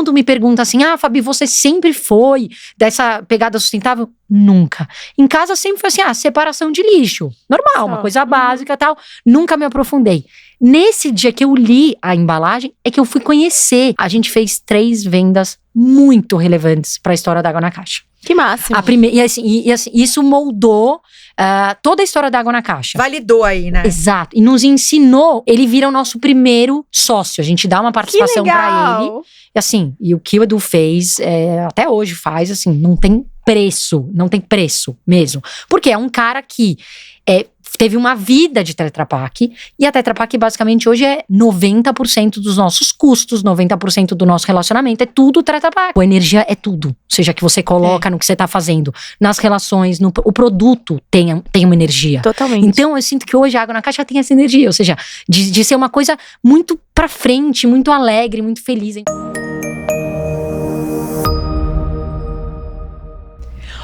mundo me pergunta assim, Fabi, você sempre foi dessa pegada sustentável? Nunca. Em casa sempre foi assim, separação de lixo. Normal, uma coisa básica e tal. Nunca me aprofundei. Nesse dia que eu li a embalagem, é que eu fui conhecer. A gente fez 3 vendas muito relevantes para a história da Água na Caixa. Que máximo. E assim, isso moldou toda a história da Água na Caixa. Validou aí, né? Exato. E nos ensinou, ele vira o nosso primeiro sócio. A gente dá uma participação para ele. E assim, e o que o Edu fez, até hoje faz, assim, não tem preço mesmo. Porque é um cara que teve uma vida de Tetra Pak, e a Tetra Pak basicamente hoje é 90% dos nossos custos, 90% do nosso relacionamento, é tudo Tetra Pak. A energia é tudo, ou seja, que você coloca no que você tá fazendo, nas relações, o produto tem uma energia. Totalmente. Então eu sinto que hoje a Água na Caixa tem essa energia, ou seja, de ser uma coisa muito pra frente, muito alegre, muito feliz.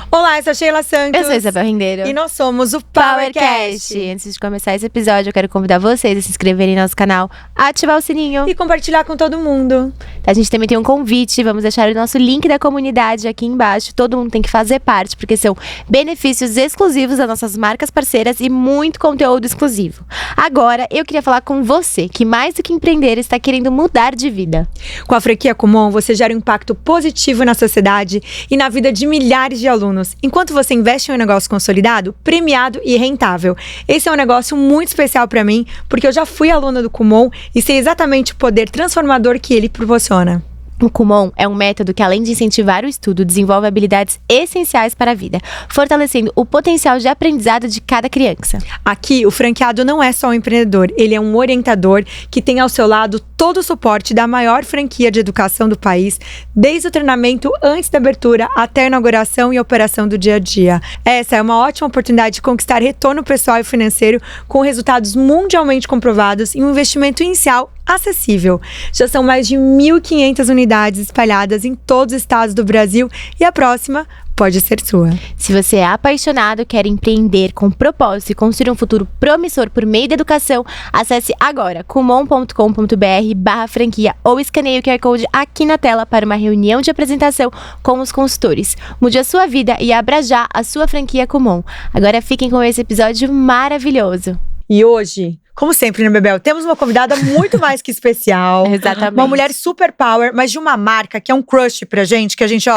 Olá, eu sou a Sheila Santos. Eu sou a Isabel Rendeiro. E nós somos o PowerCast. Antes de começar esse episódio, eu quero convidar vocês a se inscreverem no nosso canal, ativar o sininho E compartilhar com todo mundo. A gente também tem um convite, vamos deixar o nosso link da comunidade aqui embaixo. Todo mundo tem que fazer parte, porque são benefícios exclusivos das nossas marcas parceiras e muito conteúdo exclusivo. Agora, eu queria falar com você, que mais do que empreender, está querendo mudar de vida. Com a franquia Kumon, você gera um impacto positivo na sociedade e na vida de milhares de alunos, enquanto você investe em um negócio consolidado, premiado e rentável. Esse é um negócio muito especial para mim, porque eu já fui aluna do Kumon e sei exatamente o poder transformador que ele proporciona. O Kumon é um método que, além de incentivar o estudo, desenvolve habilidades essenciais para a vida, fortalecendo o potencial de aprendizado de cada criança. Aqui, o franqueado não é só um empreendedor, ele é um orientador que tem ao seu lado todo o suporte da maior franquia de educação do país, desde o treinamento antes da abertura até a inauguração e operação do dia a dia. Essa é uma ótima oportunidade de conquistar retorno pessoal e financeiro com resultados mundialmente comprovados e um investimento inicial acessível. Já são mais de 1.500 unidades espalhadas em todos os estados do Brasil e a próxima pode ser sua. Se você é apaixonado, quer empreender com propósito e construir um futuro promissor por meio da educação, acesse agora kumon.com.br/franquia ou escaneie o QR Code aqui na tela para uma reunião de apresentação com os consultores. Mude a sua vida e abra já a sua franquia Kumon. Agora fiquem com esse episódio maravilhoso. E hoje, como sempre, né, Bebel? Temos uma convidada muito mais que especial. Exatamente. Uma mulher super power, mas de uma marca que é um crush pra gente, que a gente,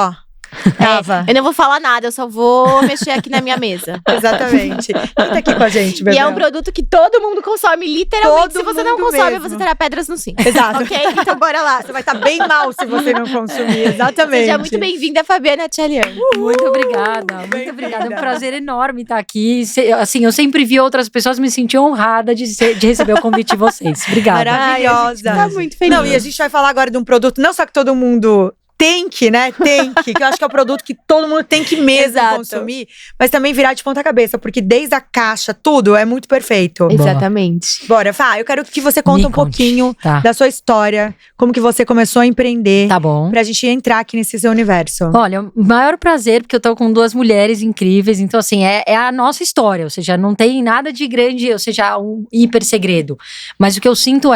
Eu não vou falar nada, eu só vou mexer aqui na minha mesa. Exatamente. Quem tá aqui com a gente, Bebel? E é um produto que todo mundo consome, literalmente. Todo se você não mundo consome, mesmo. você terá pedras no sim. Exato. Ok? Então bora lá. Você vai estar bem mal se você não consumir, exatamente. Seja muito bem-vinda, Fabiana Tchalian. Muito obrigada, muito obrigada. É um prazer enorme estar aqui. Assim, eu sempre vi outras pessoas, me senti honrada de receber o convite de vocês. Obrigada. Maravilhosa. Tá muito feliz. Não, e a gente vai falar agora de um produto, não só que todo mundo tem que, né? Tem que eu acho que é o produto que todo mundo tem que mesmo consumir, mas também virar de ponta cabeça, porque desde a caixa, tudo é muito perfeito. Exatamente. Bora, Fá, eu quero que você conte um pouquinho da sua história, como que você começou a empreender. Tá bom. Pra gente entrar aqui nesse seu universo. Olha, o maior prazer, porque eu tô com 2 mulheres incríveis, então assim, é a nossa história, ou seja, não tem nada de grande, ou seja, um hiper segredo. Mas o que eu sinto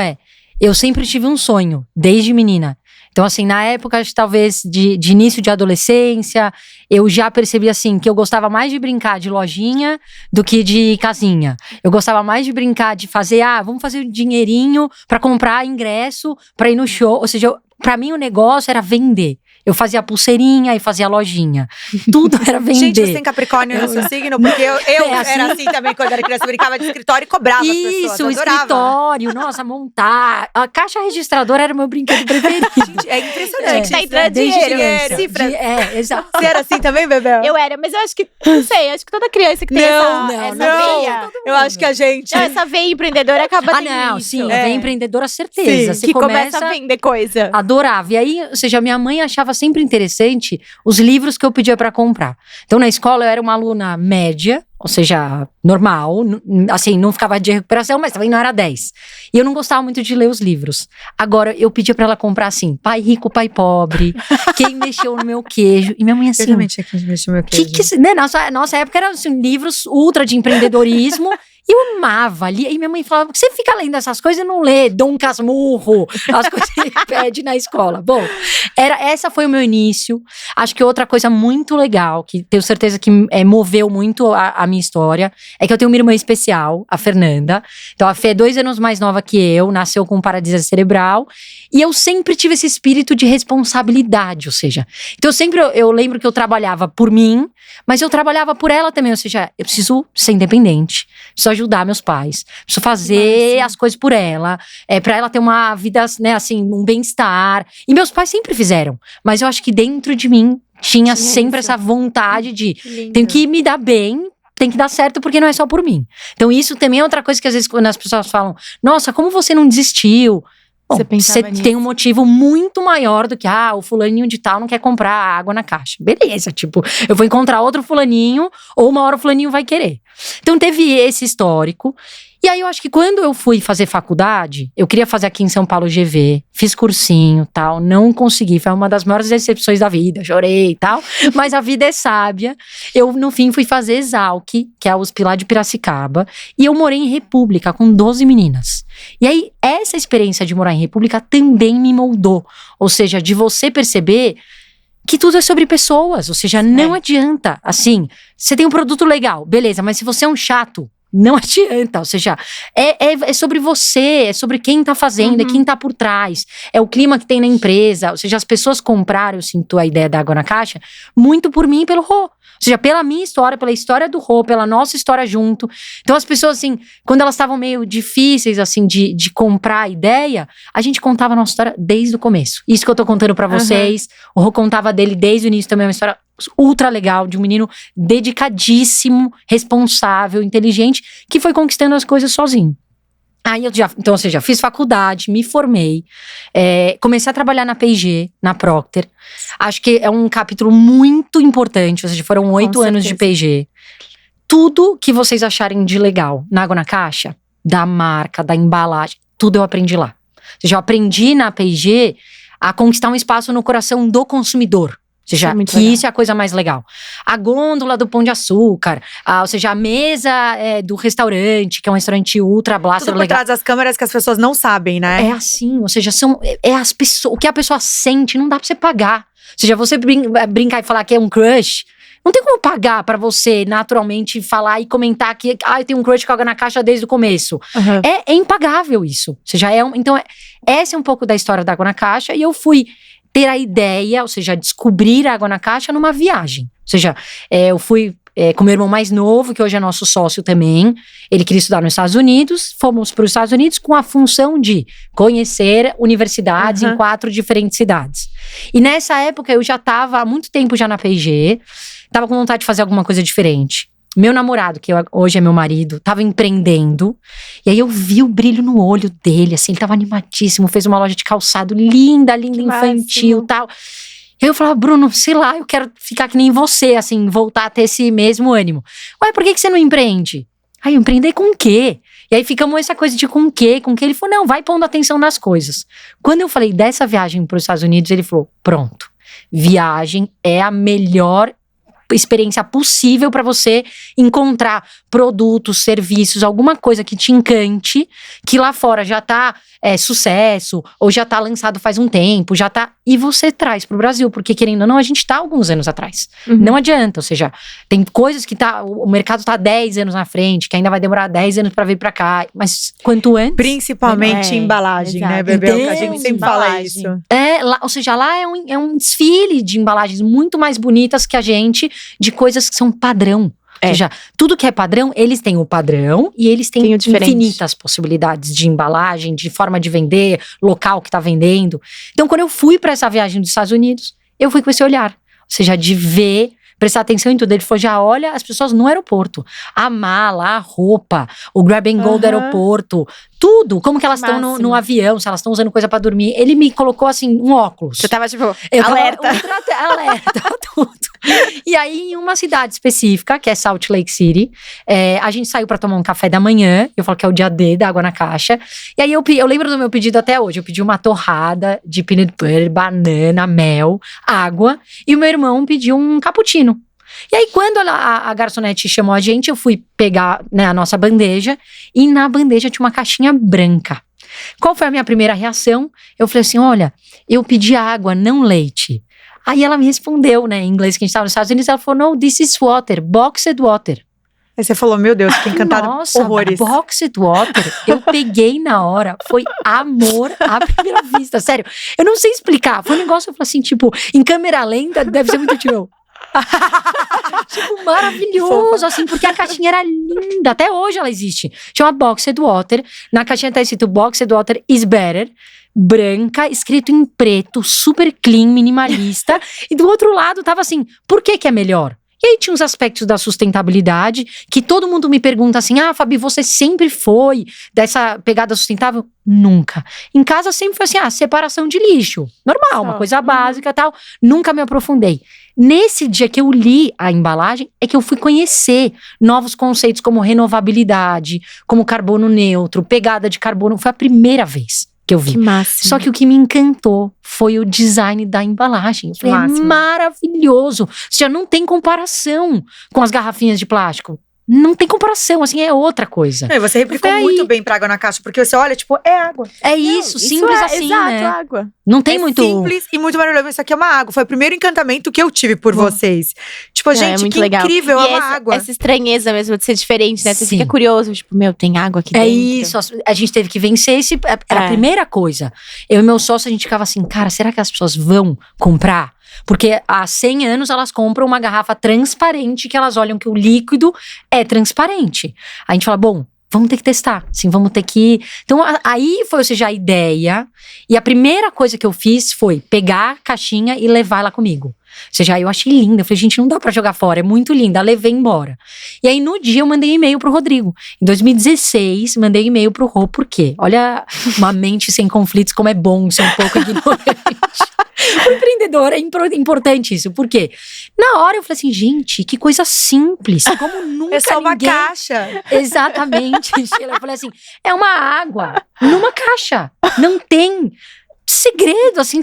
eu sempre tive um sonho, desde menina. Então, assim, na época, acho que talvez de início de adolescência, eu já percebi, assim, que eu gostava mais de brincar de lojinha do que de casinha. Eu gostava mais de brincar, de fazer, vamos fazer um dinheirinho pra comprar ingresso, pra ir no show. Ou seja, pra mim o negócio era vender. Eu fazia pulseirinha e fazia lojinha. Tudo era vender. Gente, você tem Capricórnio no seu signo? Porque eu assim? era assim também quando era criança. Eu brincava de escritório e cobrava as pessoas. Isso, adorava. Escritório, nossa, montar. A caixa registradora era o meu brinquedo preferido. Gente, é impressionante. Tá entrando dinheiro. Cifras. Exato. Você era assim também, Bebel? Eu era, mas eu acho que, não sei, acho que toda criança que tem essa veia. Eu acho que a gente… Não, essa veia empreendedora acaba tendo não, isso. sim, veia empreendedora, certeza. Sim, Você que começa a vender coisa. Adorava. E aí, ou seja, minha mãe achava sempre interessante os livros que eu pedia pra comprar. Então, na escola, eu era uma aluna média, ou seja, normal, assim, não ficava de recuperação, mas também não era 10. E eu não gostava muito de ler os livros. Agora, eu pedia pra ela comprar, assim, Pai Rico, Pai Pobre, Quem Mexeu no Meu Queijo. E minha mãe, assim… Eu também tinha Quem Mexeu no Meu Queijo. Nossa época eram, assim, livros ultra de empreendedorismo. E eu amava ali. E minha mãe falava, por que você fica lendo essas coisas e não lê Dom Casmurro, as coisas que ele pede na escola? Bom, essa foi o meu início. Acho que outra coisa muito legal, que tenho certeza que moveu muito a minha história, é que eu tenho uma irmã especial, a Fernanda. Então a Fê é 2 anos mais nova que eu, nasceu com paralisia cerebral. E eu sempre tive esse espírito de responsabilidade, ou seja, então eu lembro que eu trabalhava por mim, mas eu trabalhava por ela também, ou seja, eu preciso ser independente, preciso ajudar meus pais, preciso fazer as coisas por ela, pra ela ter uma vida, né, assim, um bem-estar. E meus pais sempre fizeram, mas eu acho que dentro de mim tinha sempre essa vontade de, tenho que me dar bem, tem que dar certo porque não é só por mim. Então isso também é outra coisa que às vezes quando as pessoas falam, nossa, como você não desistiu? Bom, você tem um motivo muito maior do que, o fulaninho de tal não quer comprar água na caixa. Beleza, tipo, eu vou encontrar outro fulaninho, ou uma hora o fulaninho vai querer. Então teve esse histórico. E aí eu acho que quando eu fui fazer faculdade, eu queria fazer aqui em São Paulo GV, fiz cursinho, tal, não consegui, foi uma das maiores decepções da vida, chorei e tal, mas a vida é sábia. Eu, no fim, fui fazer Exalc, que é a USP lá de Piracicaba, e eu morei em República com 12 meninas. E aí, essa experiência de morar em República também me moldou, ou seja, de você perceber que tudo é sobre pessoas, ou seja, não adianta, assim, você tem um produto legal, beleza, mas se você é um chato, não adianta, ou seja, é sobre você, é sobre quem tá fazendo, é quem tá por trás, é o clima que tem na empresa, ou seja, as pessoas compraram, eu sinto a ideia da Água na Caixa, muito por mim e pelo Rô. Ou seja, pela minha história, pela história do Rô, pela nossa história junto. Então as pessoas, assim, quando elas estavam meio difíceis, assim, de comprar a ideia, a gente contava a nossa história desde o começo. Isso que eu tô contando pra vocês, o Rô contava dele desde o início também, uma história ultra legal, de um menino dedicadíssimo, responsável, inteligente, que foi conquistando as coisas sozinho. Aí então, ou seja, fiz faculdade, me formei, comecei a trabalhar na P&G, na Procter. Acho que é um capítulo muito importante, ou seja, foram 8 anos de P&G. Tudo que vocês acharem de legal na Água na Caixa, da marca, da embalagem, tudo eu aprendi lá. Ou seja, eu aprendi na P&G a conquistar um espaço no coração do consumidor. Ou seja, isso é a coisa mais legal. A gôndola do Pão de Açúcar, ou seja, a mesa do restaurante, que é um restaurante ultra blaster tudo por legal. trás das câmeras que as pessoas não sabem, né? É assim, ou seja, as pessoas, o que a pessoa sente, não dá pra você pagar. Ou seja, você brincar e falar que é um crush, não tem como pagar pra você naturalmente falar e comentar que eu tenho um crush com Água na Caixa desde o começo. É impagável isso. Ou seja, então essa é um pouco da história da Água na Caixa, e eu fui ter a ideia, ou seja, descobrir a Água na Caixa numa viagem. Ou seja, eu fui com meu irmão mais novo, que hoje é nosso sócio também. Ele queria estudar nos Estados Unidos. Fomos para os Estados Unidos com a função de conhecer universidades em 4 diferentes cidades. E nessa época eu já estava há muito tempo já na P&G. Estava com vontade de fazer alguma coisa diferente. Meu namorado, que hoje é meu marido, tava empreendendo. E aí eu vi o brilho no olho dele, assim, ele tava animadíssimo. Fez uma loja de calçado linda, infantil e tal. E aí eu falava, Bruno, sei lá, eu quero ficar que nem você, assim, voltar a ter esse mesmo ânimo. Ué, por que você não empreende? Aí eu empreender com o quê? E aí ficamos essa coisa de com o quê? Ele falou, não, vai pondo atenção nas coisas. Quando eu falei dessa viagem para os Estados Unidos, ele falou, pronto, viagem é a melhor experiência possível para você encontrar produtos, serviços, alguma coisa que te encante, que lá fora já tá sucesso, ou já tá lançado faz um tempo, já tá, e você traz pro Brasil, porque querendo ou não, a gente tá alguns anos atrás. Não adianta, ou seja, tem coisas que o mercado tá 10 anos na frente, que ainda vai demorar 10 anos para vir para cá, mas quanto antes. Principalmente embalagem, né, Bebel? Que a gente sempre fala isso. Ou seja, lá é um desfile de embalagens muito mais bonitas que a gente, de coisas que são padrão. Ou seja, tudo que é padrão, eles têm o padrão e eles têm infinitas possibilidades de embalagem, de forma de vender, local que tá vendendo. Então, quando eu fui para essa viagem dos Estados Unidos, eu fui com esse olhar. Ou seja, de ver, prestar atenção em tudo. Ele falou, já olha as pessoas no aeroporto. A mala, a roupa, o grab and go do aeroporto, tudo. Como que elas estão no avião, se elas estão usando coisa pra dormir. Ele me colocou, assim, um óculos. Você tava, tipo, alerta, tudo. E aí, em uma cidade específica, que é Salt Lake City, a gente saiu pra tomar um café da manhã. Eu falo que é o dia D da Água na Caixa. E aí, eu lembro do meu pedido até hoje. Eu pedi uma torrada de peanut butter, banana, mel, água. E o meu irmão pediu um cappuccino. E aí, quando a garçonete chamou a gente, eu fui pegar, né, a nossa bandeja. E na bandeja tinha uma caixinha branca. Qual foi a minha primeira reação? Eu falei assim, olha, eu pedi água, não leite. Aí ela me respondeu, né, em inglês, que a gente estava nos Estados Unidos. Ela falou, no, this is water, boxed water. Aí você falou, meu Deus, fiquei encantada. Nossa, horrores. boxed water, eu peguei na hora, foi amor à primeira vista, sério. Eu não sei explicar, foi um negócio, eu falei assim, tipo, em câmera lenta, deve ser muito tipo... tipo, maravilhoso, assim, porque a caixinha era linda, até hoje ela existe. Chama Boxed Water, na caixinha tá escrito Boxed Water is better, branca, escrito em preto, super clean, minimalista, e do outro lado tava assim, por que é melhor? E aí tinha uns aspectos da sustentabilidade, que todo mundo me pergunta assim, Fabi, você sempre foi dessa pegada sustentável? Nunca. Em casa sempre foi assim, separação de lixo. Normal, uma coisa básica e tal. Nunca me aprofundei. Nesse dia que eu li a embalagem, é que eu fui conhecer novos conceitos como renovabilidade, como carbono neutro, pegada de carbono. Foi a primeira vez que eu vi. Que máximo. Só que o que me encantou foi o design da embalagem. Eu falei, é maravilhoso. Já não tem comparação com as garrafinhas de plástico. Não tem comparação, assim, é outra coisa. E você replicou muito bem pra água na caixa, porque você olha, tipo, é água. É isso, simples assim, exato, né? água. Não tem muito... simples e muito maravilhoso. Isso aqui é uma água. Foi o primeiro encantamento que eu tive por vocês. Tipo, gente, muito que legal. incrível, é e uma essa, água. Essa estranheza mesmo de ser diferente, né? Você Sim. fica curioso, tipo, meu, tem água aqui dentro. É isso, a gente teve que vencer esse... Era a primeira coisa. Eu e meu sócio, a gente ficava assim, cara, será que as pessoas vão comprar? Porque há 100 anos elas compram uma garrafa transparente, que elas olham que o líquido é transparente. A gente fala, bom, vamos ter que testar, assim, vamos ter que... Então, aí foi, ou seja, a ideia. E a primeira coisa que eu fiz foi pegar a caixinha e levar ela comigo. Ou seja, eu achei linda, eu falei, gente, não dá pra jogar fora, é muito linda, eu levei embora. E aí, no dia, eu mandei e-mail pro Rodrigo. Em 2016, mandei e-mail pro Rô, por quê? Olha, uma mente sem conflitos, como é bom ser um pouco ignorante. O empreendedor é importante isso, por quê? Na hora eu falei assim, gente, que coisa simples, como nunca É só uma ninguém... caixa. Exatamente, Sheila. Eu falei assim, é uma água numa caixa, não tem segredo, assim,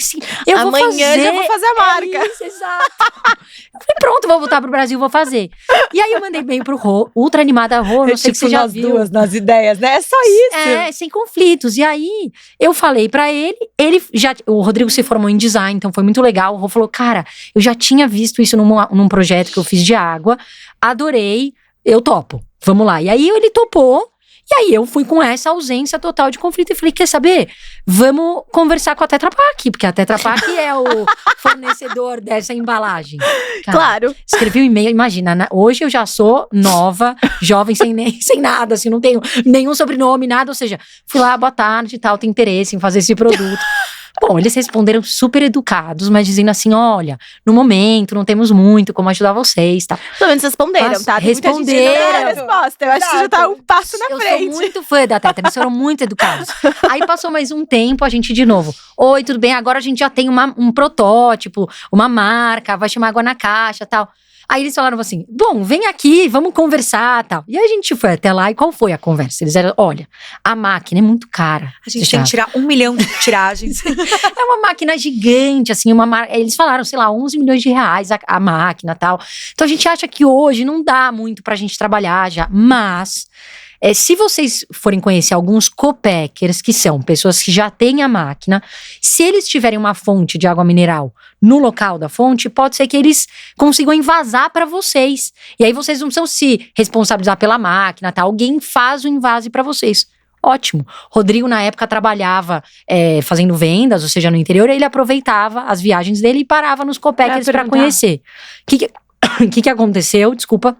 eu Amanhã vou fazer. já vou fazer a marca. É isso, exato. Eu falei, pronto, vou voltar pro Brasil, vou fazer. E aí eu mandei bem pro Rô, ultra animada, Rô, não sei se você já nós viu. duas nas ideias, né? É só isso. É, sem conflitos. E aí, eu falei pra ele já, o Rodrigo se formou em design, então foi muito legal. O Rô falou, cara, eu já tinha visto isso num projeto que eu fiz de água, adorei, eu topo, vamos lá. E aí, ele topou. E aí eu fui com essa ausência total de conflito e falei, quer saber? Vamos conversar com a Tetra Pak, porque a Tetra Pak é o fornecedor dessa embalagem. Cara, Claro. escrevi um e-mail, imagina, hoje eu já sou nova, jovem, sem nada, assim, não tenho nenhum sobrenome, nada, ou seja, fui lá, boa tarde e tal, tem interesse em fazer esse produto. Bom, eles responderam super educados, mas dizendo assim, olha, no momento não temos muito como ajudar vocês, tá? Pelo menos responderam, tá? Tem muita gente que não dá a resposta. Eu acho que você já tá um passo na frente. Eu sou muito fã da Tetra, eles foram muito educados. Aí passou mais um tempo, a gente de novo, oi, tudo bem? Agora a gente já tem um protótipo, uma marca, vai chamar Água na Caixa, tal. Aí eles falaram assim, bom, vem aqui, vamos conversar, tal. E aí a gente foi até lá, e qual foi a conversa? Eles eram, olha, a máquina é muito cara. A gente tem que tirar 1 milhão de tiragens. É uma máquina gigante, assim, eles falaram, sei lá, 11 milhões de reais a máquina, tal. Então a gente acha que hoje não dá muito pra gente trabalhar já, mas... se vocês forem conhecer alguns co-packers, que são pessoas que já têm a máquina, se eles tiverem uma fonte de água mineral no local da fonte, pode ser que eles consigam envasar para vocês. E aí vocês não precisam se responsabilizar pela máquina, tá? Alguém faz o invase para vocês. Ótimo. Rodrigo, na época, trabalhava fazendo vendas, ou seja, no interior, ele aproveitava as viagens dele e parava nos co-packers para conhecer. O que aconteceu? Desculpa.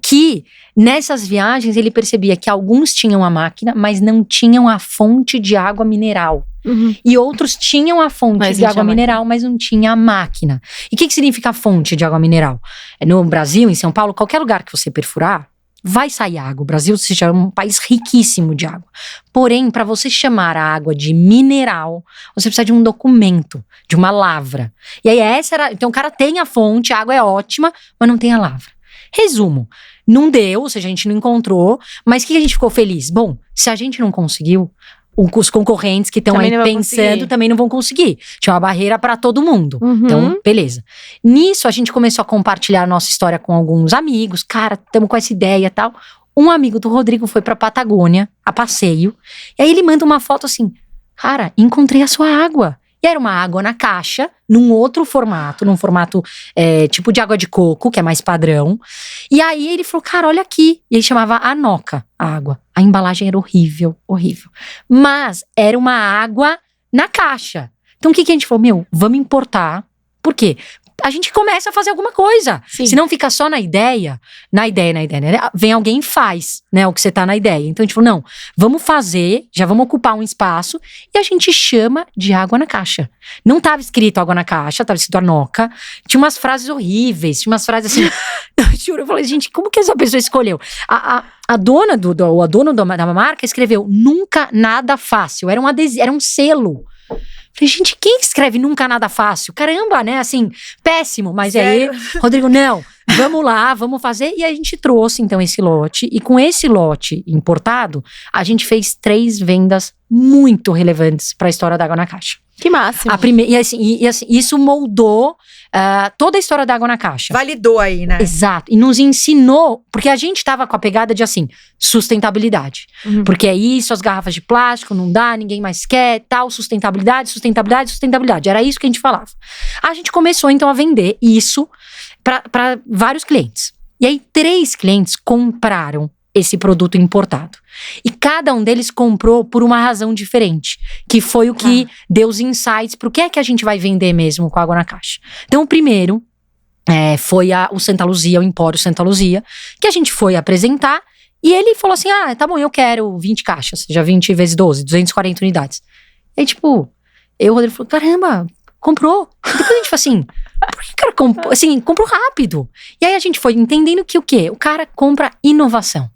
Que nessas viagens ele percebia que alguns tinham a máquina, mas não tinham a fonte de água mineral. Uhum. E outros tinham a fonte de água mineral, mas não tinha a máquina. E o que significa a fonte de água mineral? No Brasil, em São Paulo, qualquer lugar que você perfurar, vai sair água. O Brasil, seja, é um país riquíssimo de água. Porém, para você chamar a água de mineral, você precisa de um documento, de uma lavra. E aí então o cara tem a fonte, a água é ótima, mas não tem a lavra. Resumo, não deu, ou seja, a gente não encontrou, mas o que a gente ficou feliz? Bom, se a gente não conseguiu, os concorrentes que estão aí pensando também não vão conseguir. Tinha uma barreira para todo mundo. Então, beleza. Nisso, a gente começou a compartilhar a nossa história com alguns amigos. Cara, estamos com essa ideia e tal. Um amigo do Rodrigo foi pra Patagônia, a passeio. E aí ele manda uma foto assim, cara, encontrei a sua água. E era uma água na caixa, num outro formato, num formato tipo de água de coco, que é mais padrão. E aí ele falou, cara, olha aqui. E ele chamava Anoca, a água. A embalagem era horrível, horrível. Mas era uma água na caixa. Então o que a gente falou? Meu, vamos importar. Por quê? A gente começa a fazer alguma coisa. Sim. Se não fica só na ideia. Vem alguém e faz, né, o que você tá na ideia. Então a gente falou, não, vamos fazer, já vamos ocupar um espaço. E a gente chama de água na caixa. Não tava escrito água na caixa, tava escrito Anoca. Tinha umas frases horríveis, tinha umas frases assim… Eu juro, eu falei, gente, como que essa pessoa escolheu? A dona da marca escreveu, nunca nada fácil. Era um selo. Falei, gente, quem escreve nunca nada fácil? Caramba, né? Assim, péssimo. Mas Sério? aí, Rodrigo, não, vamos lá, vamos fazer. E a gente trouxe, então, esse lote. E com esse lote importado, a gente fez 3 vendas muito relevantes para a história da água na caixa. Que máximo. E assim, isso moldou toda a história da água na caixa. Validou aí, né? Exato. E nos ensinou, porque a gente tava com a pegada de assim, sustentabilidade. Porque é isso, as garrafas de plástico, não dá, ninguém mais quer, tal, sustentabilidade. Era isso que a gente falava. A gente começou então a vender isso para vários clientes. E aí 3 clientes compraram esse produto importado. E cada um deles comprou por uma razão diferente. Que foi o que deu os insights para o que é que a gente vai vender mesmo com a água na caixa. Então, o primeiro foi o Santa Luzia, o Empório Santa Luzia, que a gente foi apresentar. E ele falou assim, tá bom, eu quero 20 caixas. Já 20 vezes 12, 240 unidades. E aí, tipo, o Rodrigo falou, caramba, comprou. E depois a gente falou assim, por que o cara comprou? Assim, comprou rápido. E aí a gente foi entendendo que o quê? O cara compra inovação.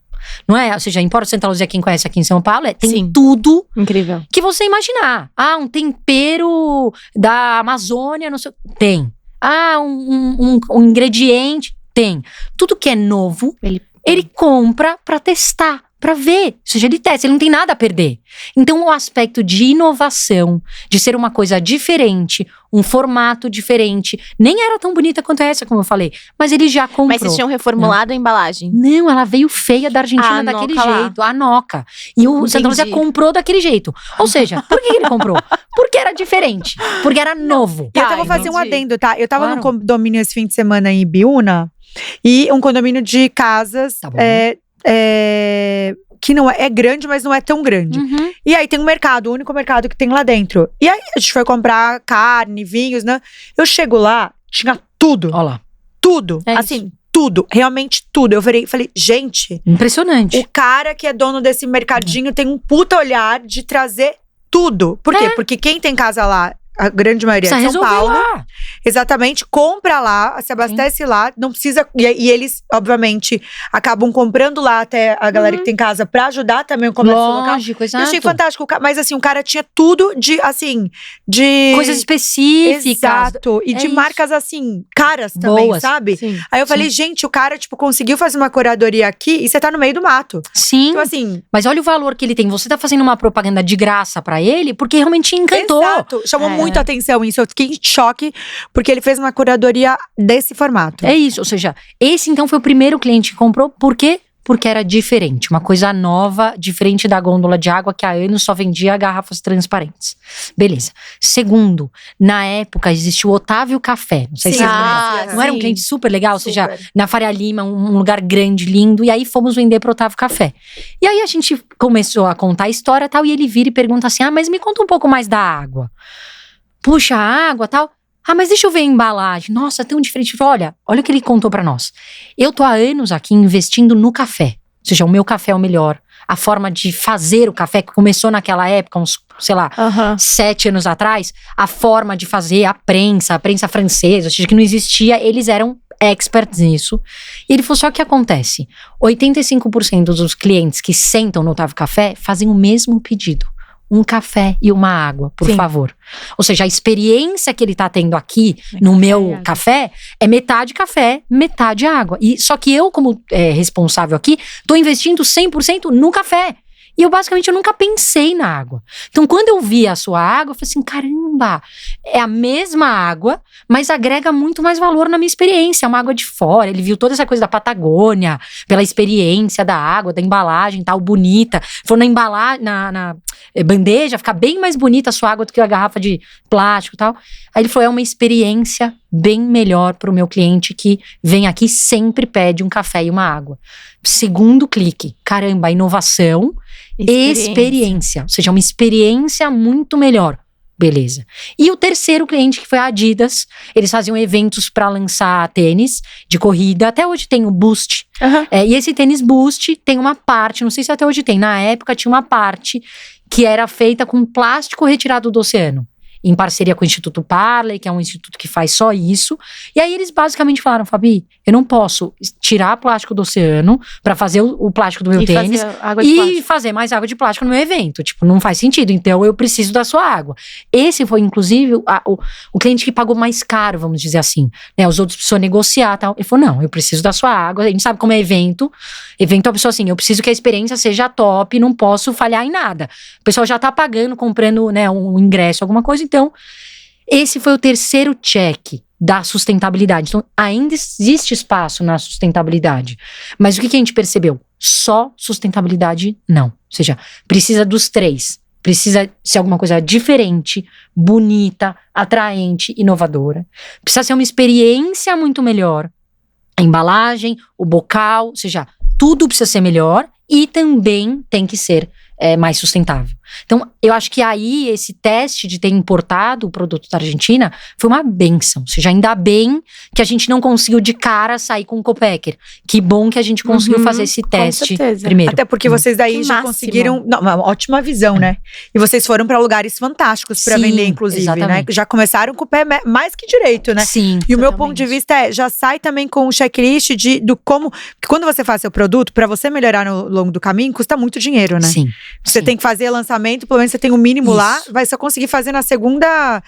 Não é? Ou seja, Empório Santa Luzia, quem conhece aqui em São Paulo, tem tudo incrível que você imaginar. Um tempero da Amazônia, não sei. Tem. Um ingrediente. Tem. Tudo que é novo, ele compra pra testar, pra ver. Ou seja, ele testa, ele não tem nada a perder. Então, o aspecto de inovação, de ser uma coisa diferente, um formato diferente, nem era tão bonita quanto essa, como eu falei, mas ele já comprou. Mas vocês tinham reformulado a embalagem? Não, ela veio feia da Argentina daquele jeito, a Anoca. E o Santa Luzia comprou daquele jeito. Ou seja, por que ele comprou? Porque era diferente, porque era novo. E eu vou fazer um adendo, tá? Eu tava num condomínio esse fim de semana em Ibiúna, e um condomínio de casas, que não é grande, mas não é tão grande. E aí tem um mercado, o único mercado que tem lá dentro. E aí a gente foi comprar carne, vinhos, né? Eu chego lá, tinha tudo. Olha lá. Tudo. Assim, tudo. Realmente tudo. Eu falei, gente… Impressionante. O cara que é dono desse mercadinho tem um puta olhar de trazer tudo. Por quê? Porque quem tem casa lá, a grande maioria é de São Paulo. Lá. Exatamente, compra lá, se abastece lá, não precisa… E eles, obviamente, acabam comprando lá até a galera que tem casa pra ajudar também o comércio local. Exato. Eu achei fantástico, mas assim, o cara tinha tudo de coisas específicas. Exato, e de marcas assim, caras também, boas, sabe? Sim, aí eu falei, gente, o cara, tipo, conseguiu fazer uma curadoria aqui e você tá no meio do mato. Sim, então, assim, mas olha o valor que ele tem. Você tá fazendo uma propaganda de graça pra ele, porque realmente encantou. Exato, chamou muito atenção isso. Eu fiquei em choque, porque ele fez uma curadoria desse formato. É isso, ou seja, esse então foi o primeiro cliente que comprou. Por quê? Porque era diferente, uma coisa nova, diferente da gôndola de água que há anos só vendia garrafas transparentes. Beleza. Segundo, na época existia o Otávio Café. Não sei se vocês lembram. Não era um cliente super legal? Ou seja, na Faria Lima, um lugar grande, lindo. E aí fomos vender pro Otávio Café. E aí a gente começou a contar a história e tal. E ele vira e pergunta assim, mas me conta um pouco mais da água. Puxa, a água e tal. Mas deixa eu ver a embalagem. Nossa, tão diferente. Olha o que ele contou pra nós. Eu tô há anos aqui investindo no café. Ou seja, o meu café é o melhor. A forma de fazer o café, que começou naquela época, uns, 7 anos atrás. A forma de fazer a prensa francesa, ou seja, que não existia. Eles eram experts nisso. E ele falou, só que acontece. 85% dos clientes que sentam no Otávio Café fazem o mesmo pedido. Um café e uma água, por favor. Ou seja, a experiência que ele tá tendo aqui no meu café é metade café, metade água. E só que eu, como responsável aqui, tô investindo 100% no café. E eu nunca pensei na água. Então, quando eu vi a sua água, eu falei assim, caramba, é a mesma água, mas agrega muito mais valor na minha experiência. É uma água de fora. Ele viu toda essa coisa da Patagônia, pela experiência da água, da embalagem, tal, bonita. Falou na embalagem, na bandeja, fica bem mais bonita a sua água do que a garrafa de plástico e tal. Aí ele falou, é uma experiência bem melhor para o meu cliente que vem aqui e sempre pede um café e uma água. Segundo clique, caramba, inovação, experiência. Ou seja, uma experiência muito melhor. Beleza. E o terceiro cliente, que foi a Adidas, eles faziam eventos para lançar tênis de corrida. Até hoje tem o Boost. E esse tênis Boost tem uma parte, não sei se até hoje tem, na época tinha uma parte que era feita com plástico retirado do oceano, em parceria com o Instituto Parley, que é um instituto que faz só isso. E aí eles basicamente falaram, Fabi, eu não posso tirar plástico do oceano pra fazer o plástico do meu tênis e fazer mais água de plástico no meu evento. Tipo, não faz sentido. Então eu preciso da sua água. Esse foi, inclusive, o cliente que pagou mais caro, vamos dizer assim. Né? Os outros precisam negociar e tal. Ele falou, não, eu preciso da sua água. A gente sabe como é evento. Evento é a pessoa assim, eu preciso que a experiência seja top, não posso falhar em nada. O pessoal já tá pagando, comprando, né, um ingresso, alguma coisa. Então, esse foi o terceiro check da sustentabilidade. Então, ainda existe espaço na sustentabilidade. Mas o que a gente percebeu? Só sustentabilidade, não. Ou seja, precisa dos três. Precisa ser alguma coisa diferente, bonita, atraente, inovadora. Precisa ser uma experiência muito melhor. A embalagem, o bocal, ou seja, tudo precisa ser melhor e também tem que ser mais sustentável. Então, eu acho que aí esse teste de ter importado o produto da Argentina foi uma bênção. Ou seja, ainda bem que a gente não conseguiu de cara sair com o Copacker. Que bom que a gente conseguiu fazer esse teste primeiro. Até porque vocês daí já conseguiram uma ótima visão, né? E vocês foram para lugares fantásticos para vender, inclusive, exatamente, né? Já começaram com o pé mais que direito, né? Sim. E o meu ponto de vista já sai também com o checklist do como. Porque quando você faz seu produto, para você melhorar no longo do caminho, custa muito dinheiro, né? Sim. Você tem que fazer lançamento, pelo menos você tem o mínimo lá, vai só conseguir fazer na segunda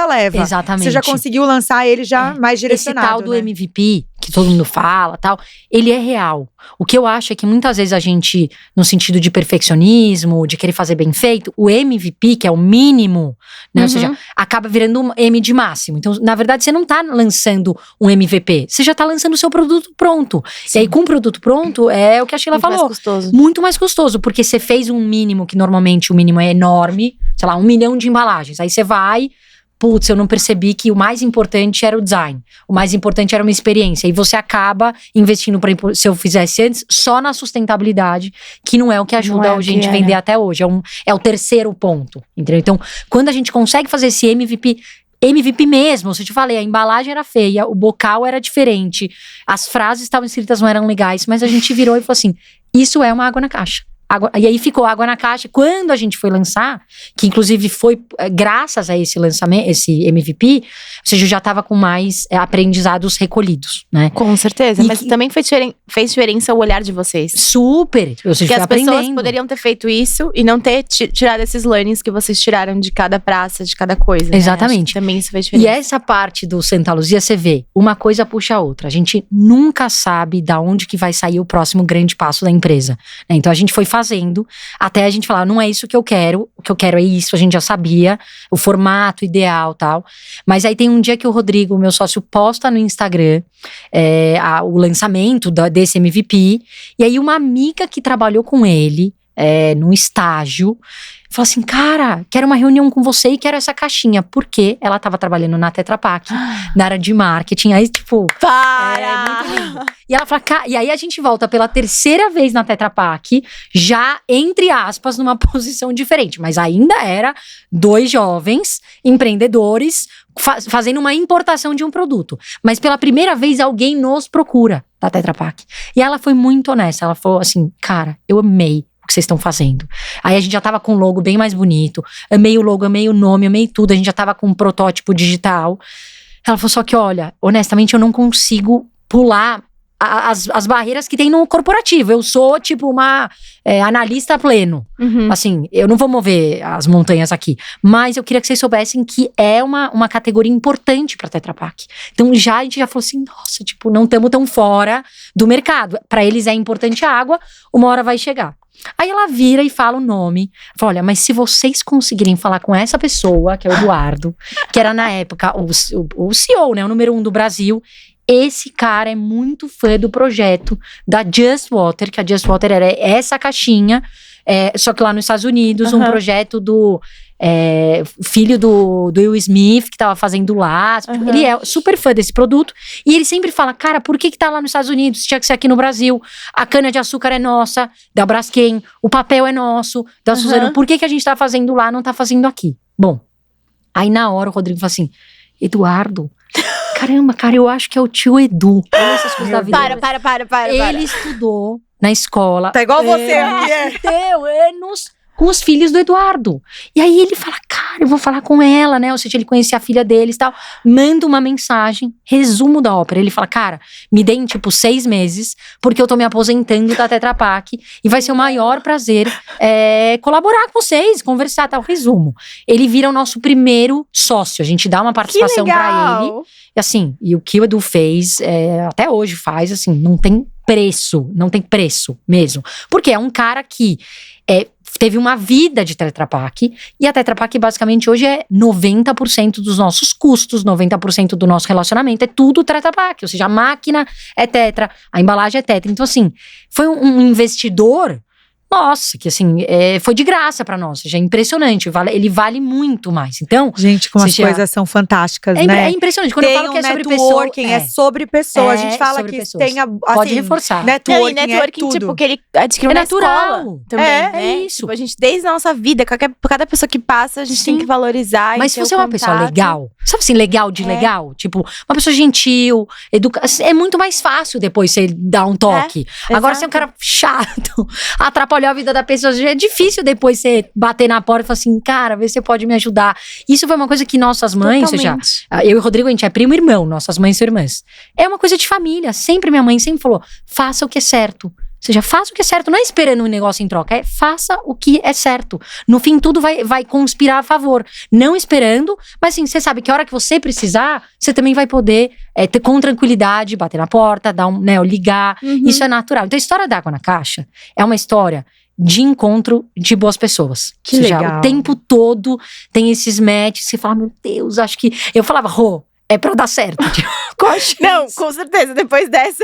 leva. Exatamente. Você já conseguiu lançar ele já mais direcionado. Esse tal do MVP, que todo mundo fala, tal, ele é real. O que eu acho é que muitas vezes a gente, no sentido de perfeccionismo, de querer fazer bem feito, o MVP, que é o mínimo, né? Ou seja, acaba virando um M de máximo. Então, na verdade, você não tá lançando um MVP, você já tá lançando o seu produto pronto. Sim. E aí, com o produto pronto, é o que a Sheila falou. Mais custoso. Muito mais custoso, porque você fez um mínimo, que normalmente o mínimo é enorme, sei lá, 1 milhão de embalagens. Aí você vai, putz, eu não percebi que o mais importante era o design. O mais importante era uma experiência. E você acaba investindo, se eu fizesse antes, só na sustentabilidade, que não é o que ajuda a gente a vender até hoje. É o terceiro ponto, entendeu? Então, quando a gente consegue fazer esse MVP mesmo, se eu te falei, a embalagem era feia, o bocal era diferente, as frases estavam escritas, não eram legais, mas a gente virou e falou assim, isso é uma água na caixa. E aí ficou água na caixa. Quando a gente foi lançar, que inclusive foi graças a esse lançamento, esse MVP, ou seja, eu já estava com mais aprendizados recolhidos, né? Com certeza, mas também fez diferença o olhar de vocês. Super! Porque as pessoas poderiam ter feito isso e não ter tirado esses learnings que vocês tiraram de cada praça, de cada coisa. Exatamente. Né? Também isso fez diferença. E essa parte do Santa Luzia, você vê, uma coisa puxa a outra. A gente nunca sabe da onde que vai sair o próximo grande passo da empresa, né? Então a gente foi fazendo, até a gente falar, não é isso que eu quero, o que eu quero é isso, a gente já sabia, o formato ideal e tal. Mas aí tem um dia que o Rodrigo, meu sócio, posta no Instagram o lançamento desse MVP, e aí uma amiga que trabalhou com ele, num estágio, falou assim, cara, quero uma reunião com você e quero essa caixinha, porque ela tava trabalhando na Tetra Pak, na área de marketing, aí tipo… Para! Muito lindo. E ela fala, e aí a gente volta pela terceira vez na Tetra Pak, já, entre aspas, numa posição diferente, mas ainda era 2 jovens empreendedores fazendo uma importação de um produto. Mas pela primeira vez alguém nos procura da Tetra Pak. E ela foi muito honesta, ela falou assim, cara, eu amei que vocês estão fazendo. Aí a gente já tava com um logo bem mais bonito, amei o logo, amei o nome, amei tudo, a gente já tava com um protótipo digital. Ela falou, só que olha, honestamente eu não consigo pular as barreiras que tem no corporativo, eu sou tipo uma analista pleno, assim, eu não vou mover as montanhas aqui, mas eu queria que vocês soubessem que é uma categoria importante pra Tetra Pak. Então a gente já falou assim, nossa, tipo, não estamos tão fora do mercado, pra eles é importante a água, uma hora vai chegar. Aí ela vira e fala o nome. Fala, olha, mas se vocês conseguirem falar com essa pessoa, que é o Eduardo, que era na época o CEO, né, o número 1 do Brasil. Esse cara é muito fã do projeto da Just Water, que a Just Water era essa caixinha, só que lá nos Estados Unidos, um projeto do filho do Will Smith, que tava fazendo lá. Ele é super fã desse produto. E ele sempre fala, cara, por que tá lá nos Estados Unidos? Tinha que ser aqui no Brasil. A cana de açúcar é nossa, da Braskem. O papel é nosso, da Suzano. Por que a gente tá fazendo lá, não tá fazendo aqui? Bom, aí na hora o Rodrigo fala assim, Eduardo, caramba, cara, eu acho que é o tio Edu. Olha essas coisas da vida. Para. Ele estudou na escola. Tá igual você. Deu anos com os filhos do Eduardo. E aí ele fala, cara, eu vou falar com ela, né? Ou seja, ele conhecia a filha deles e tal. Manda uma mensagem, resumo da ópera. Ele fala, cara, me deem tipo 6 meses, porque eu tô me aposentando da Tetra Pak. E vai ser o maior prazer colaborar com vocês, conversar, tal. Resumo. Ele vira o nosso primeiro sócio. A gente dá uma participação pra ele. E assim, e o que o Edu fez, até hoje faz, assim, não tem preço mesmo. Porque é um cara que teve uma vida de Tetra Pak, e a Tetra Pak basicamente hoje é 90% dos nossos custos, 90% do nosso relacionamento, é tudo Tetra Pak, ou seja, a máquina é Tetra, a embalagem é Tetra. Então assim, foi um investidor, nossa, que assim, foi de graça pra nós, já é impressionante, ele vale muito mais. Então, gente, como as coisas são fantásticas, né? É impressionante, quando eu falo que é sobre networking, pessoa, é sobre pessoa, a gente fala que pessoas. tem assim, pode reforçar. Networking é tudo. Tipo, que ele adquiriu na natural escola também, né? Isso. Tipo, a gente, desde a nossa vida, cada pessoa que passa, a gente tem que valorizar. Mas se você é uma pessoa legal, sabe assim, legal de legal? Tipo, uma pessoa gentil, é muito mais fácil depois você dar um toque. Agora, se é um cara chato, atrapalhou a vida da pessoa, é difícil depois você bater na porta e falar assim, cara, vê se você pode me ajudar. Isso foi uma coisa que nossas mães, ou seja, eu e o Rodrigo, a gente é primo e irmão, nossas mães são irmãs. É uma coisa de família, sempre minha mãe sempre falou, faça o que é certo. Ou seja, faça o que é certo, não é esperando um negócio em troca, faça o que é certo. No fim, tudo vai conspirar a favor. Não esperando, mas assim, você sabe que a hora que você precisar, você também vai poder ter com tranquilidade, bater na porta, dar ligar. Isso é natural. Então, a história da Água na Caixa é uma história de encontro de boas pessoas. Que ou seja, legal. O tempo todo tem esses matches, você fala, meu Deus, acho que... Eu falava, é pra dar certo. Não, com certeza, depois dessa.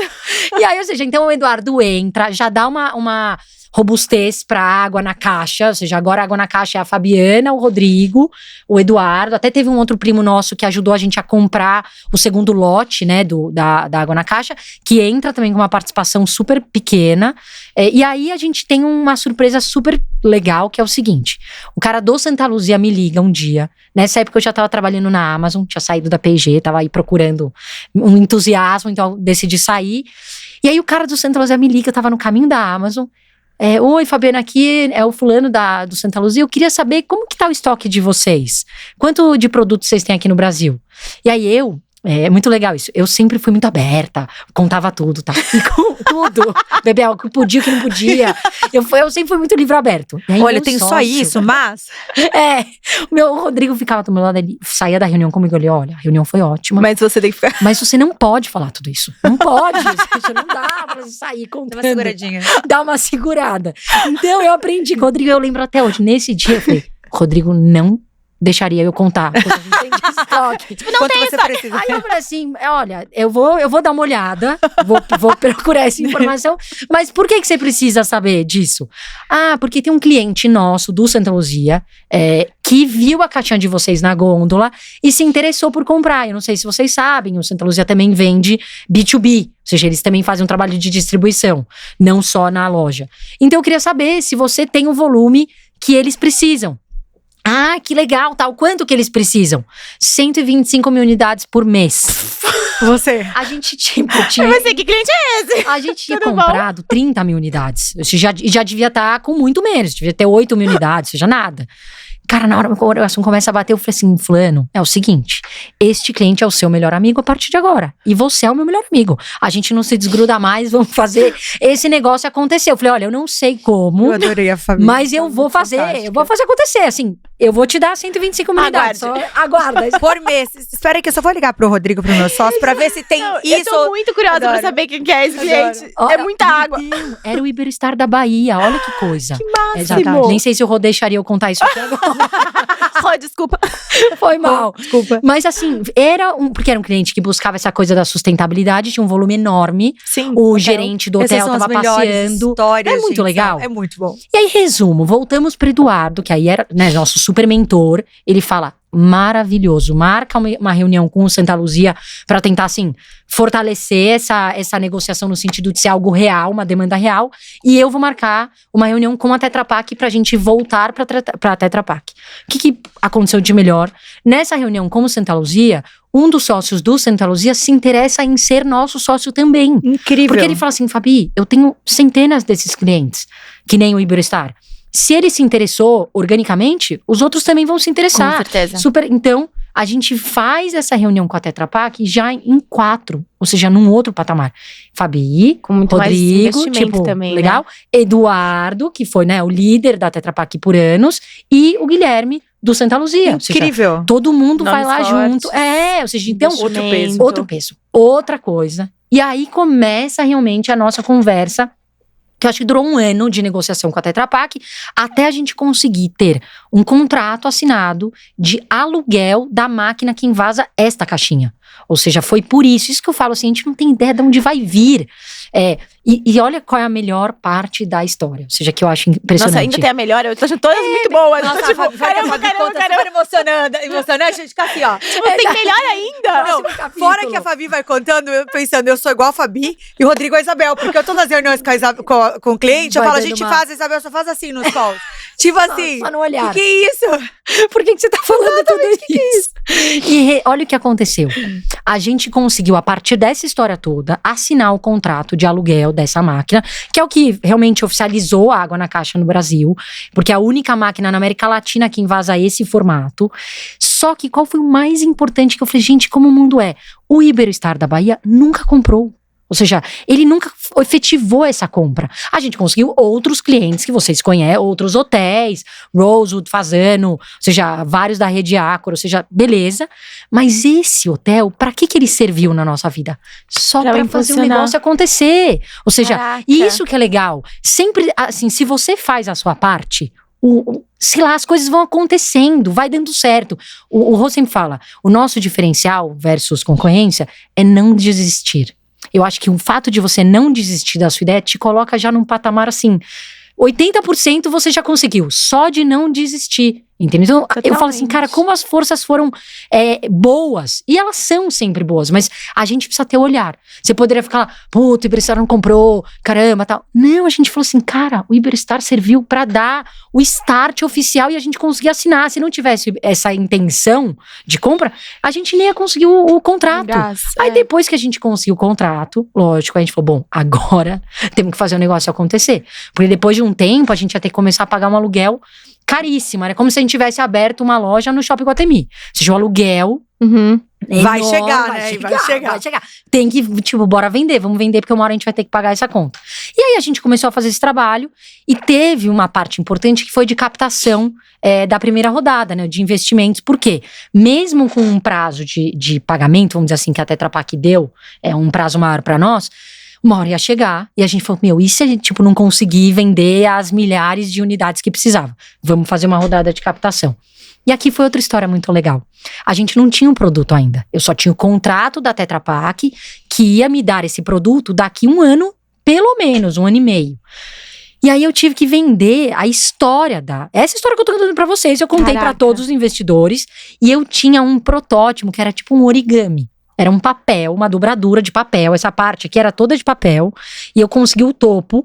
E aí, ou seja, então o Eduardo entra, já dá uma robustez pra Água na Caixa, ou seja, agora a Água na Caixa é a Fabiana, o Rodrigo, o Eduardo, até teve um outro primo nosso que ajudou a gente a comprar o segundo lote, né, da Água na Caixa, que entra também com uma participação super pequena, e aí a gente tem uma surpresa super legal, que é o seguinte, o cara do Santa Luzia me liga um dia, nessa época eu já tava trabalhando na Amazon, tinha saído da P&G, tava aí procurando um entusiasmo, então decidi sair, e aí o cara do Santa Luzia me liga, eu tava no caminho da Amazon, oi, Fabiana, aqui é o fulano do Santa Luzia. Eu queria saber como que tá o estoque de vocês. Quanto de produtos vocês têm aqui no Brasil? E aí é muito legal isso. Eu sempre fui muito aberta, contava tudo, tá? E com tudo. Bebel, o que podia, o que não podia. Eu sempre fui muito livro aberto. Olha, tem só isso, mas... O meu Rodrigo ficava do meu lado, ele saía da reunião comigo, ele, olha, a reunião foi ótima. Mas você tem que ficar... Mas você não pode falar tudo isso. Não pode. Você não dá pra você sair contando. Dá uma seguradinha. Dá uma segurada. Então eu aprendi com o Rodrigo, eu lembro até hoje. Nesse dia eu falei, Rodrigo não deixaria eu contar. Porque a gente tem de estoque. Tipo, não tem estoque. Precisa. Aí eu falei assim, olha, eu vou dar uma olhada, vou procurar essa informação, mas por que você precisa saber disso? Porque tem um cliente nosso do Santa Luzia, que viu a caixinha de vocês na gôndola e se interessou por comprar. Eu não sei se vocês sabem, o Santa Luzia também vende B2B, ou seja, eles também fazem um trabalho de distribuição, não só na loja. Então eu queria saber se você tem o volume que eles precisam. Que legal, tal. Quanto que eles precisam? 125 mil unidades por mês. Você. A gente, tinha... Mas que cliente é esse? A gente tinha comprado 30 mil unidades. Já devia estar com muito menos. Devia ter 8 mil unidades, ou seja, nada. Cara, na hora que o coração começa a bater, eu falei assim, fulano, é o seguinte, este cliente é o seu melhor amigo a partir de agora. E você é o meu melhor amigo. A gente não se desgruda mais, vamos fazer esse negócio acontecer. Eu falei, olha, eu não sei como, Eu adorei a família. mas eu vou fazer, eu vou fazer acontecer, assim. Eu vou te dar 125 mil unidades. Aguarda. Por mês. Espera aí que eu só vou ligar pro Rodrigo, pro meu sócio, pra ver se tem Não, isso. Eu tô muito curiosa pra saber quem que é esse cliente. É muita água. Era o Iberostar da Bahia, olha que coisa. Que máximo. Exatamente. Nem sei se o Rô deixaria eu contar isso aqui agora. Desculpa. Foi mal. Desculpa. Mas assim, porque era um cliente que buscava essa coisa da sustentabilidade, tinha um volume enorme. Sim. O gerente do hotel Essas são as tava melhores passeando. histórias, É muito gente, legal. É muito bom. E aí, resumo, voltamos pro Eduardo, que aí era, né, nosso super mentor. Ele fala, maravilhoso, marca uma reunião com o Santa Luzia pra tentar, assim, fortalecer essa negociação no sentido de ser algo real, uma demanda real. E eu vou marcar uma reunião com a Tetra Pak pra gente voltar pra Tetra Pak. O que aconteceu de melhor? Nessa reunião com o Santa Luzia, um dos sócios do Santa Luzia se interessa em ser nosso sócio também. Incrível. Porque ele fala assim, Fabi, eu tenho centenas desses clientes, que nem o Iberostar. Se ele se interessou organicamente, os outros também vão se interessar. Com certeza. Então, a gente faz essa reunião com a Tetra Pak já em 4, ou seja, num outro patamar. Fabi, Com muito mais Rodrigo, investimento tipo, também, legal. né? Eduardo, que foi, né, o líder da Tetra Pak por anos, e o Guilherme do Santa Luzia. Ou seja, Incrível. todo mundo Nomes vai lá fortes. junto. Ou seja, então, Investimento. outro peso. Outra coisa. E aí começa realmente a nossa conversa, que eu acho que durou 1 ano de negociação com a Tetra Pak, até a gente conseguir ter um contrato assinado de aluguel da máquina que invasa esta caixinha. Ou seja, foi por isso que eu falo assim, a gente não tem ideia de onde vai vir. E olha qual é a melhor parte da história. Ou seja, que eu acho impressionante. Nossa, ainda tem a melhor, eu tô achando todas muito boas. Nossa, Tipo, a Fabi conta super emocionante, a gente fica assim, ó. Tipo, tem melhor ainda. Não, fora que a Fabi vai contando, eu pensando, eu sou igual a Fabi e o Rodrigo é a Isabel, porque eu tô nas reuniões com o cliente, eu Vai falo, a dando gente uma- faz, a Isabel só faz assim nos calls. Tipo assim, Só no olhar. que é isso? Por que você tá falando tudo isso? E olha o que aconteceu. A gente conseguiu, a partir dessa história toda, assinar o contrato de aluguel dessa máquina, que é o que realmente oficializou a água na caixa no Brasil, porque é a única máquina na América Latina que invasa esse formato. Só que qual foi o mais importante que eu falei, gente, como o mundo é? O Iberostar da Bahia nunca comprou. Ou seja, ele nunca efetivou essa compra. A gente conseguiu outros clientes que vocês conhecem, outros hotéis, Rosewood, Fasano, ou seja, vários da rede Accor, ou seja, beleza. Mas esse hotel, para que ele serviu na nossa vida? Só Pra para fazer o impulsionar. negócio acontecer. Ou seja, Caraca. isso que é legal. Sempre, assim, se você faz a sua parte, sei lá, as coisas vão acontecendo, vai dando certo. O Rô sempre fala, o nosso diferencial versus concorrência é não desistir. Eu acho que o fato de você não desistir da sua ideia te coloca já num patamar assim, 80% você já conseguiu, só de não desistir. Entendeu? Então, eu falo assim, cara, como as forças foram boas. E elas são sempre boas, mas a gente precisa ter olhar. Você poderia ficar lá, puta, o Iberostar não comprou, caramba, tal. Não, a gente falou assim, cara, o Iberostar serviu pra dar o start oficial e a gente conseguir assinar. Se não tivesse essa intenção de compra, a gente nem ia conseguir o contrato. Aí depois que a gente conseguiu o contrato, lógico, a gente falou, bom, agora temos que fazer o negócio acontecer. Porque depois de um tempo, a gente ia ter que começar a pagar um aluguel caríssimo, era como se a gente tivesse aberto uma loja no Shopping Guatemi. Ou seja, o aluguel Vai enorme, chegar, né? Vai chegar. Tem que, tipo, bora vender, vamos vender, porque uma hora a gente vai ter que pagar essa conta. E aí a gente começou a fazer esse trabalho e teve uma parte importante que foi de captação da primeira rodada, né? De investimentos. Por quê? Mesmo com um prazo de pagamento, vamos dizer assim, que a Tetra Pak deu, um prazo maior para nós, uma hora ia chegar e a gente falou, e se a gente, tipo, não conseguir vender as milhares de unidades que precisava? Vamos fazer uma rodada de captação. E aqui foi outra história muito legal. A gente não tinha um produto ainda. Eu só tinha o contrato da Tetra Pak que ia me dar esse produto daqui 1 ano, pelo menos 1 ano e meio. E aí eu tive que vender a história essa história que eu tô contando pra vocês, eu contei pra todos os investidores e eu tinha um protótipo que era tipo um origami. Era um papel, uma dobradura de papel. Essa parte aqui era toda de papel. E eu consegui o topo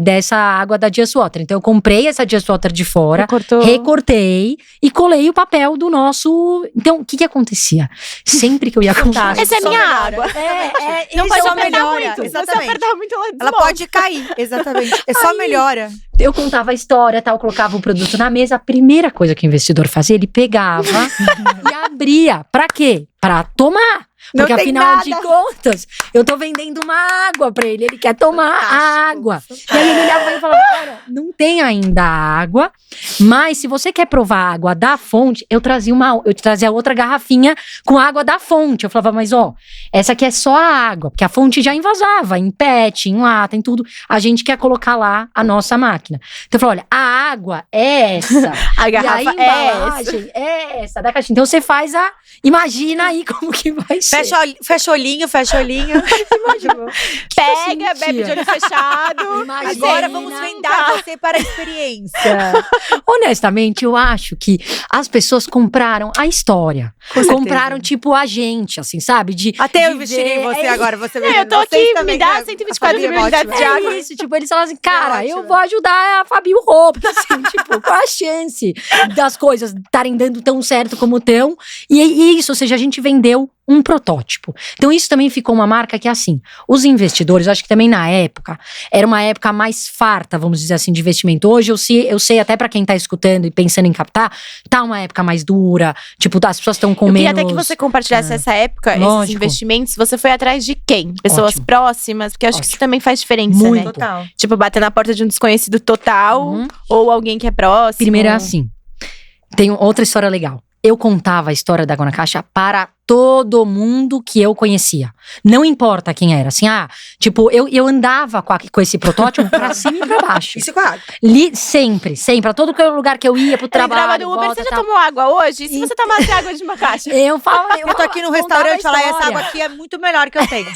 dessa água da Just Water. Então eu comprei essa Just Water de fora, recortei e colei o papel do nosso... Então, o que acontecia? Sempre que eu ia comprar... Essa é minha água. Não pode só apertar melhora. muito. Exatamente. Se você apertar muito, ela Ela desmonta. pode cair, exatamente. É só melhora. Eu contava a história, tal, colocava o produto na mesa. A primeira coisa que o investidor fazia, ele pegava e abria. Pra quê? Pra tomar. Porque afinal de contas, eu tô vendendo uma água pra ele. Ele quer tomar água. E aí ele olhava e falava, cara, não tem ainda água. Mas se você quer provar a água da fonte, eu trazia outra garrafinha com água da fonte. Eu falava, mas ó, essa aqui é só a água. Porque a fonte já envasava em PET, em lata, em tudo. A gente quer colocar lá a nossa máquina. Então eu falava, olha, a água é essa. A garrafa e a embalagem é essa da caixinha. Então você faz imagina aí como que vai ser. Fecha olhinho. Imagina. Pega, bebe de olho fechado. Agora vamos vendar você para a experiência. Honestamente, eu acho que as pessoas compraram a história. Compraram, tipo, a gente, assim, sabe? Até eu investiria em você agora, você vendendo. Eu tô aqui, me dá 124 mil unidades de água. É isso, tipo, eles falam assim, cara, eu vou ajudar a Fabio Roupa, assim, tipo, qual a chance das coisas estarem dando tão certo como estão? E isso, ou seja, a gente vendeu um protótipo. Então isso também ficou uma marca que assim, os investidores, acho que também na época, era uma época mais farta, vamos dizer assim, de investimento. Hoje eu sei até pra quem tá escutando e pensando em captar, tá uma época mais dura, tipo, as pessoas estão com menos... Eu queria até que você compartilhasse essa época, esses investimentos, você foi atrás de quem? Pessoas próximas, porque eu acho que isso também faz diferença, muito, né? Total. Tipo, bater na porta de um desconhecido total, ou alguém que é próximo. Primeiro é assim, tem outra história legal. Eu contava a história da Água na Caixa para todo mundo que eu conhecia. Não importa quem era. Assim, tipo, eu andava com esse protótipo pra cima e pra baixo. Isso é claro. Sempre. A todo lugar que eu ia pro trabalho. No Uber, você já tomou água hoje? E se você tomasse água de uma caixa? Eu tô aqui no restaurante e falar, essa água aqui é muito melhor que eu tenho.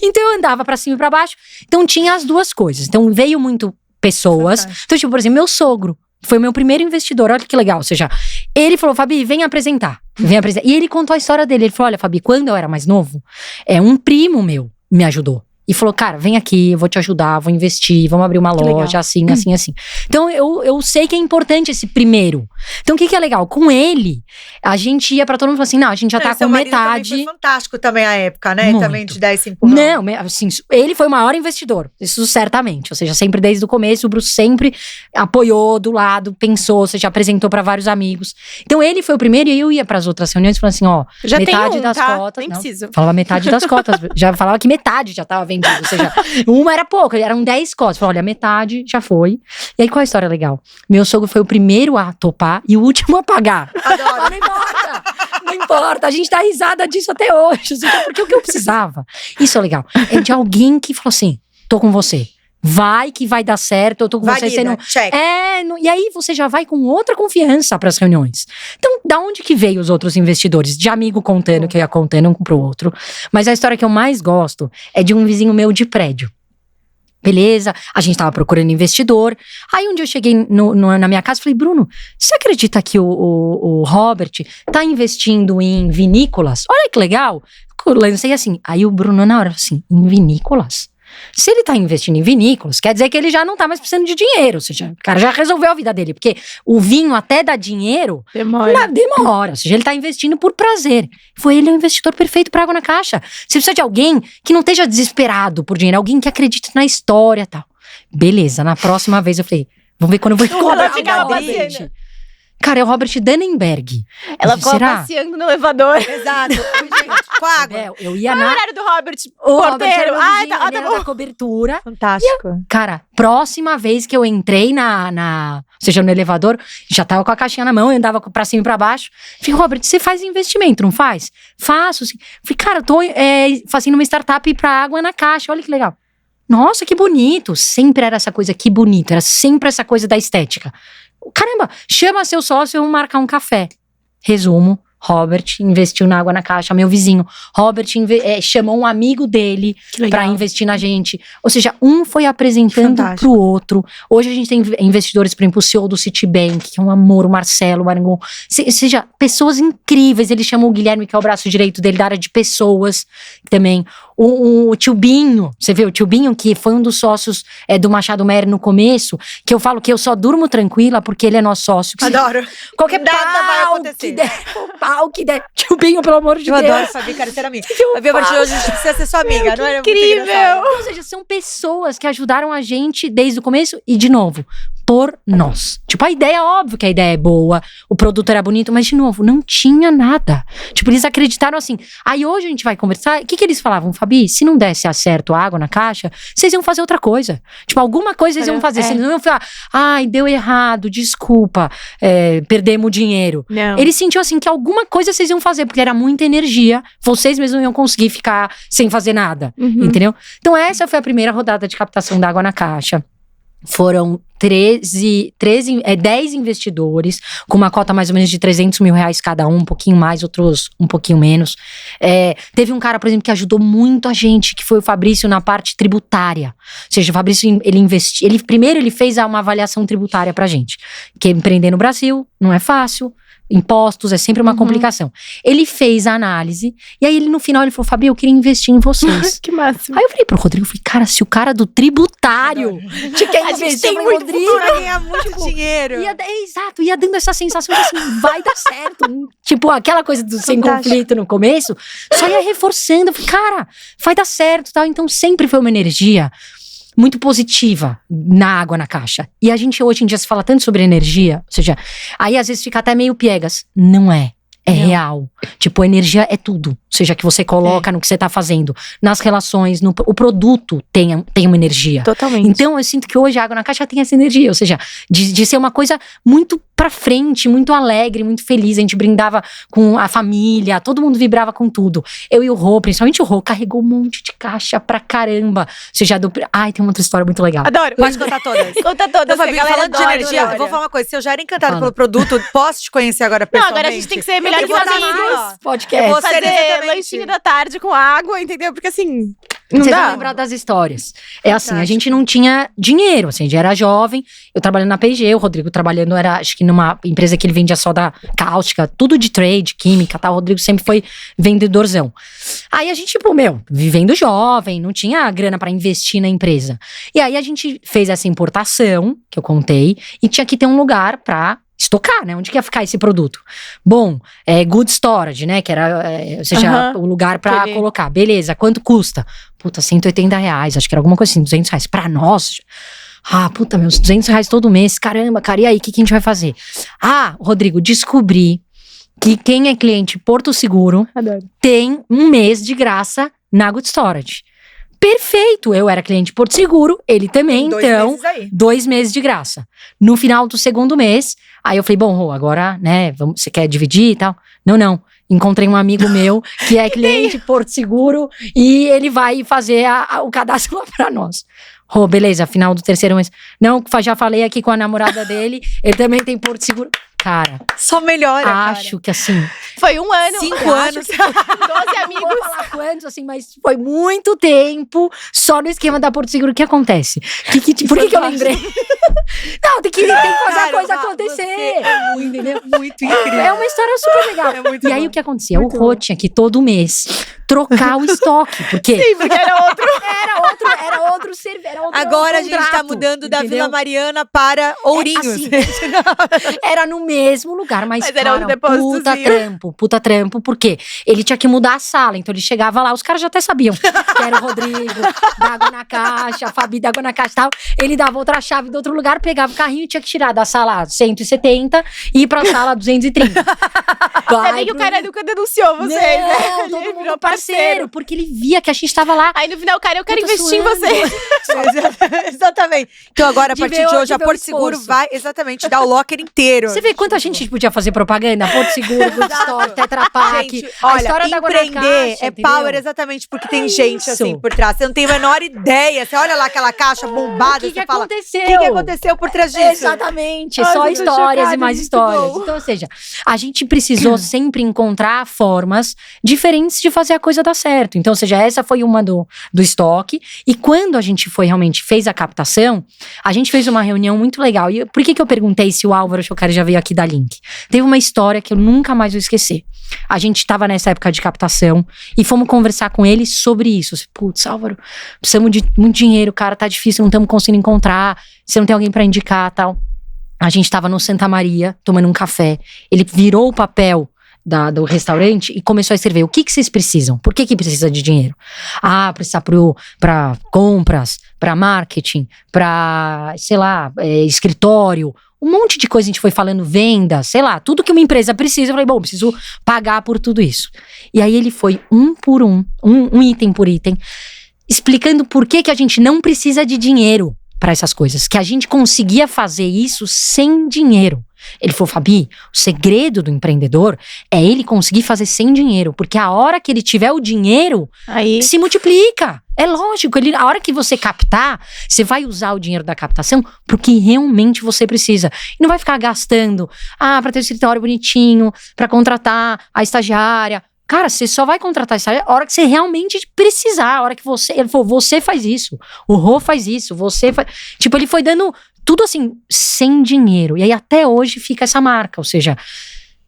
Então eu andava pra cima e pra baixo. Então tinha as duas coisas. Então veio muito pessoas. Fantástico. Então, tipo, por exemplo, meu sogro foi o meu primeiro investidor, olha que legal, ou seja, ele falou, Fabi, vem apresentar. E ele contou a história dele, ele falou, olha, Fabi, quando eu era mais novo, um primo meu me ajudou. E falou, cara, vem aqui, eu vou te ajudar, vou investir, vamos abrir uma loja, assim. Então, eu sei que é importante esse primeiro. Então, o que é legal? Com ele, a gente ia pra todo mundo e falou assim, não, a gente já tá com metade. Foi fantástico também a época, né? Muito. Também de dar esse empurrão. Não, assim, ele foi o maior investidor, isso certamente. Ou seja, sempre desde o começo, o Bruce sempre apoiou do lado, pensou, ou seja, apresentou pra vários amigos. Então, ele foi o primeiro e eu ia pras outras reuniões e falava assim, ó, já metade das cotas. Nem preciso. Falava metade das cotas, já falava que metade já tava vendido, ou seja, uma era pouco, eram 10 cotas. Falei, olha, metade já foi. E aí, qual a história legal? Meu sogro foi o primeiro a topar e o último a pagar. Adoro. Não importa, a gente dá risada disso até hoje, porque o que eu precisava, isso é legal, é de alguém que falou assim, tô com você. Vai que vai dar certo, eu tô com você. Você não... check. E aí você já vai com outra confiança pras reuniões. Então, da onde que veio os outros investidores? De amigo contando, que eu ia contando um pro outro. Mas a história que eu mais gosto é de um vizinho meu de prédio. Beleza, a gente tava procurando investidor. Aí um dia eu cheguei na minha casa e falei, Bruno, você acredita que o Robert tá investindo em vinícolas? Olha que legal. Eu lancei assim. Aí o Bruno na hora assim, em vinícolas? Se ele tá investindo em vinícolas, quer dizer que ele já não tá mais precisando de dinheiro. Ou seja, o cara já resolveu a vida dele. Porque o vinho até dá dinheiro, demora. Ou seja, ele tá investindo por prazer. Ele é o investidor perfeito pra Água na Caixa. Você precisa de alguém que não esteja desesperado por dinheiro. Alguém que acredite na história e tal. Beleza, na próxima vez eu falei, vamos ver quando eu vou encontrar o Robert. Cara, é o Robert Dannenberg. Ela ficou passeando no elevador. Exato. Com água. Eu ia Qual é o horário do Robert? O Porteiro. Robert tá bom. Da cobertura. Fantástico. Cara, próxima vez que eu entrei ou seja, no elevador, já tava com a caixinha na mão, eu andava pra cima e pra baixo. Falei, Robert, você faz investimento, não faz? Faço. Falei, cara, eu tô fazendo uma startup pra Água na Caixa, olha que legal. Nossa, que bonito. Sempre era essa coisa, que bonito. Era sempre essa coisa da estética. Caramba, chama seu sócio e vamos marcar um café. Resumo, Robert investiu na Água na Caixa, meu vizinho. Robert chamou um amigo dele pra investir na gente. Ou seja, um foi apresentando pro outro. Hoje a gente tem investidores, por exemplo, o CEO do Citibank, que é um amor, o Marcelo, o Marangon. Ou seja, pessoas incríveis. Ele chamou o Guilherme, que é o braço direito dele, da área de pessoas também. o Tio Binho, você vê, o Tio Binho, que foi um dos sócios do Machado Mery no começo, que eu falo que eu só durmo tranquila porque ele é nosso sócio. Adoro. Qualquer Nada vai acontecer. Pau que der. Tio Binho, pelo amor de Eu Deus. adoro, Fabi, cara, ser amiga. Fabi, a partir de hoje a gente precisa ser sua amiga, não é? incrível! Ou seja, são pessoas que ajudaram a gente desde o começo e, de novo, por nós. Tipo, a ideia, óbvio que a ideia é boa, o produto era bonito, mas, de novo, não tinha nada. Tipo, eles acreditaram assim. Aí hoje a gente vai conversar, o que eles falavam? Fabi, se não desse certo a água na caixa, vocês iam fazer outra coisa. Tipo, alguma coisa vocês iam fazer. Vocês não iam falar, ai, deu errado, desculpa, perdemos dinheiro. Não. Eles sentiam assim que alguma coisa vocês iam fazer, porque era muita energia, vocês mesmos não iam conseguir ficar sem fazer nada, entendeu? Então essa foi a primeira rodada de captação da água na caixa. Foram 10 investidores, com uma cota mais ou menos de 300 mil reais cada um pouquinho mais, outros um pouquinho menos. Teve um cara, por exemplo, que ajudou muito a gente, que foi o Fabrício na parte tributária. Ou seja, o Fabrício, primeiro ele fez uma avaliação tributária pra gente. Que empreender no Brasil não é fácil. Impostos é sempre uma complicação. Ele fez a análise e aí no final ele falou, Fabi, eu queria investir em vocês. Que máximo. Aí eu falei pro Rodrigo, cara, se o cara do tributário te quer investir no Rodrigo, Vai ganhar muito dinheiro. Exato, ia dando essa sensação de assim, vai dar certo. Tipo, aquela coisa do sem conflito no começo, só ia reforçando. Eu falei, cara, vai dar certo, tal. Então sempre foi uma energia muito positiva na água na caixa. E a gente hoje em dia se fala tanto sobre energia, ou seja, aí às vezes fica até meio piegas. Não é. É real. Tipo, energia é tudo. Ou seja, que você coloca no que você tá fazendo. Nas relações, o produto tem uma energia. Totalmente. Então, eu sinto que hoje a água na caixa tem essa energia. Ou seja, de ser uma coisa muito pra frente, muito alegre, muito feliz. A gente brindava com a família, todo mundo vibrava com tudo. Eu e o Rô, principalmente o Rô, carregou um monte de caixa pra caramba. Ou seja, ai, tem uma outra história muito legal. Adoro. Pode contar todas. Conta todas. Então, Fabi, falando de energia, eu vou falar uma coisa. Se eu já era encantada pelo produto, posso te conhecer agora pessoalmente? Não, agora a gente tem que ser melhor que vou dar amigos. Podcast. Eu vou ser Fazer exatamente- lanchinho da tarde com água, entendeu? Porque assim, não Vocês vão dá. lembrar das histórias. É assim, a gente não tinha dinheiro, assim, a gente era jovem, eu trabalhando na P&G, o Rodrigo trabalhando, acho que numa empresa que ele vendia soda cáustica, tudo de trade, química, tal, o Rodrigo sempre foi vendedorzão. Aí a gente, tipo, vivendo jovem, não tinha grana pra investir na empresa. E aí a gente fez essa importação, que eu contei, e tinha que ter um lugar pra estocar, né? Onde que ia ficar esse produto? Bom, good storage, né? Que era, ou seja, o lugar pra colocar. Beleza, quanto custa? Puta, 180 reais, acho que era alguma coisa assim, 200 reais. Pra nós, puta, meus 200 reais todo mês, caramba, cara, e aí, o que a gente vai fazer? Rodrigo, descobri que quem é cliente Porto Seguro tem um mês de graça na Good Storage. Perfeito, eu era cliente Porto Seguro, ele também, 2 meses de graça. No final do segundo mês, aí eu falei, bom, Rô, agora, né, você quer dividir e tal? Não, encontrei um amigo meu que é cliente Porto Seguro e ele vai fazer o cadastro lá pra nós. Rô, beleza, final do terceiro mês. Não, já falei aqui com a namorada dele, ele também tem Porto Seguro. Cara, só melhora, acho que assim... Foi 1 ano. 5 anos. 12 amigos. Não vou falar quantos, assim, mas foi muito tempo só no esquema da Porto Seguro. O que acontece? Por que eu lembrei? Não, tem que fazer a coisa acontecer. Entendeu? Muito incrível. É uma história super legal. E aí, o que acontecia? O Rô tinha que todo mês trocar o estoque. Porque Sim, porque era outro. Era outro serviço. Agora a gente tá mudando da Vila Mariana para Ourinhos. Assim, era no mesmo lugar, mas era cara, um depósitozinho. puta trampo, porque ele tinha que mudar a sala, então ele chegava lá, os caras já até sabiam que era o Rodrigo, da água na caixa, a Fabi da água na caixa e tal, ele dava outra chave do outro lugar, pegava o carrinho e tinha que tirar da sala 170 e ir pra sala 230. Ainda bem que o cara nunca denunciou vocês, né? Todo Ele mundo virou parceiro, porque ele via que a gente tava lá. Aí no final, cara, eu quero Puta, investir suando. em vocês. Exatamente. Então agora, a De partir ver de hoje, a o Porto Seguro esforço. vai exatamente dar o locker inteiro. Você vê quanto a gente podia fazer propaganda? Porto Seguro, Good Store, Tetra Pak. Gente, a olha, história da água na empreender caixa, é entendeu? power exatamente porque tem gente isso. assim por trás. Você não tem a menor ideia. Você olha lá aquela caixa bombada, O que você fala, aconteceu? o que aconteceu por trás disso? Exatamente, Ai, só eu tô histórias chocada, e mais muito histórias. bom. Então, ou seja, a gente precisou sempre encontrar formas diferentes de fazer a coisa dar certo. Então, ou seja, essa foi uma do estoque. E quando a gente fez a captação, a gente fez uma reunião muito legal. E por que eu perguntei se o Álvaro Chocari já veio aqui dar link? Teve uma história que eu nunca mais vou esquecer. A gente estava nessa época de captação e fomos conversar com ele sobre isso. Putz, Álvaro, precisamos de muito dinheiro, cara, tá difícil, não estamos conseguindo encontrar. Você não tem alguém pra indicar, tal. A gente tava no Santa Maria, tomando um café. Ele virou o papel do restaurante e começou a escrever: o que vocês precisam? Por que precisa de dinheiro? Precisa pra compras, pra marketing, pra, sei lá, escritório. Um monte de coisa a gente foi falando, venda, sei lá, tudo que uma empresa precisa. Eu falei, bom, preciso pagar por tudo isso. E aí ele foi um por um item por item, explicando por que a gente não precisa de dinheiro para essas coisas, que a gente conseguia fazer isso sem dinheiro. Ele falou: Fabi, o segredo do empreendedor é ele conseguir fazer sem dinheiro, porque a hora que ele tiver o dinheiro, aí se multiplica. É lógico, a hora que você captar, você vai usar o dinheiro da captação porque realmente você precisa. E não vai ficar gastando, para ter um escritório bonitinho, para contratar a estagiária. Cara, você só vai contratar isso a hora que você realmente precisar, a hora que ele falou, você faz isso, o Rô faz isso, você faz... Tipo, ele foi dando tudo assim, sem dinheiro. E aí até hoje fica essa marca, ou seja,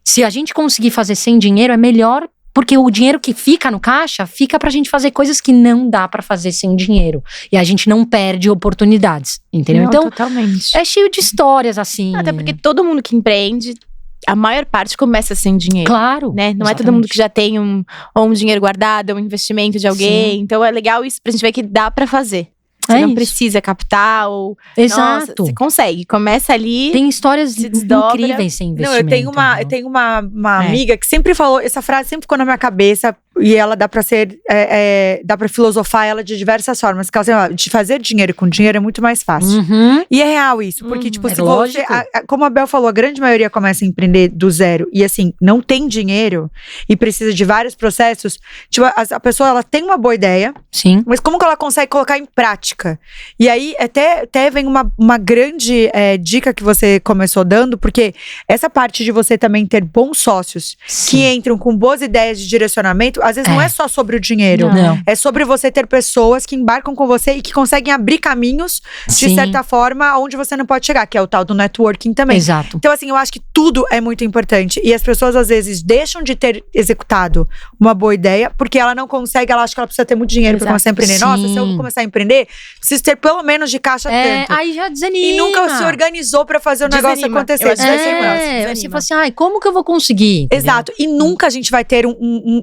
se a gente conseguir fazer sem dinheiro é melhor, porque o dinheiro que fica no caixa, fica pra gente fazer coisas que não dá pra fazer sem dinheiro. E a gente não perde oportunidades, entendeu? Não, então, totalmente. é cheio de histórias assim. Até porque todo mundo que empreende, a maior parte começa sem dinheiro. Claro. Né? Não exatamente. É todo mundo que já tem um dinheiro guardado, um investimento de alguém. Sim. Então é legal isso pra gente ver que dá pra fazer. Você É não isso. precisa captar ou… Exato. Nossa, você consegue. Começa ali… Tem histórias se desdobra. incríveis sem Não, investimento. eu tenho uma amiga que sempre falou, essa frase sempre ficou na minha cabeça, e ela dá pra filosofar ela de diversas formas. Que ela sempre fala, de fazer dinheiro com dinheiro é muito mais fácil. Uhum. E é real isso, porque tipo, é se lógico. você, como a Bel falou, a grande maioria começa a empreender do zero e assim, não tem dinheiro e precisa de vários processos, tipo, a pessoa, ela tem uma boa ideia, Sim. mas como que ela consegue colocar em prática? E aí, até vem uma grande dica que você começou dando, porque essa parte de você também ter bons sócios que entram com boas ideias de direcionamento, às vezes não é só sobre o dinheiro. Não. É sobre você ter pessoas que embarcam com você e que conseguem abrir caminhos, de Sim. certa forma, onde você não pode chegar, que é o tal do networking também. Exato. Então, assim, eu acho que tudo é muito importante. E as pessoas, às vezes, deixam de ter executado uma boa ideia, porque ela não consegue, ela acha que ela precisa ter muito dinheiro pra começar a empreender. Nossa, se eu Sim. começar a empreender, preciso ter pelo menos de caixa tanto. Aí já desanima. E nunca se organizou pra fazer o negócio Desanima. acontecer. Eu acho que Desanima. Você fala assim, como que eu vou conseguir? Entendeu? Exato. E nunca a gente vai ter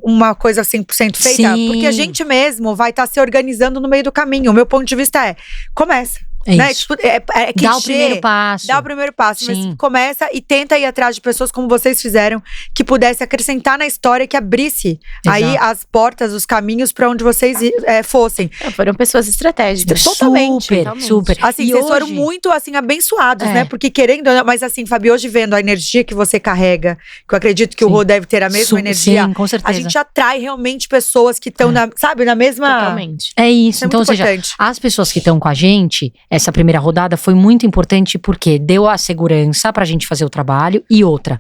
uma coisa 100% feita. Sim. Porque a gente mesmo vai estar se organizando no meio do caminho. O meu ponto de vista começa. É Né? isso. Tipo, é clichê, Dá o primeiro passo. Dá o primeiro passo, Sim. mas começa e tenta ir atrás de pessoas como vocês fizeram, que pudesse acrescentar na história, que abrisse aí as portas, os caminhos pra onde vocês fossem. Foram pessoas estratégicas. Totalmente. Super. Assim, E vocês foram hoje- muito, assim, abençoados, É. né? Porque querendo, mas assim, Fabi, hoje vendo a energia que você carrega, que eu acredito que o Sim. Rô deve ter a mesma energia, Sim, com certeza. a gente atrai realmente pessoas que estão, na mesma… Totalmente. É isso. Isso é Então, ou muito seja, importante. as pessoas que estão com a gente, essa primeira rodada foi muito importante porque deu a segurança pra gente fazer o trabalho. E outra,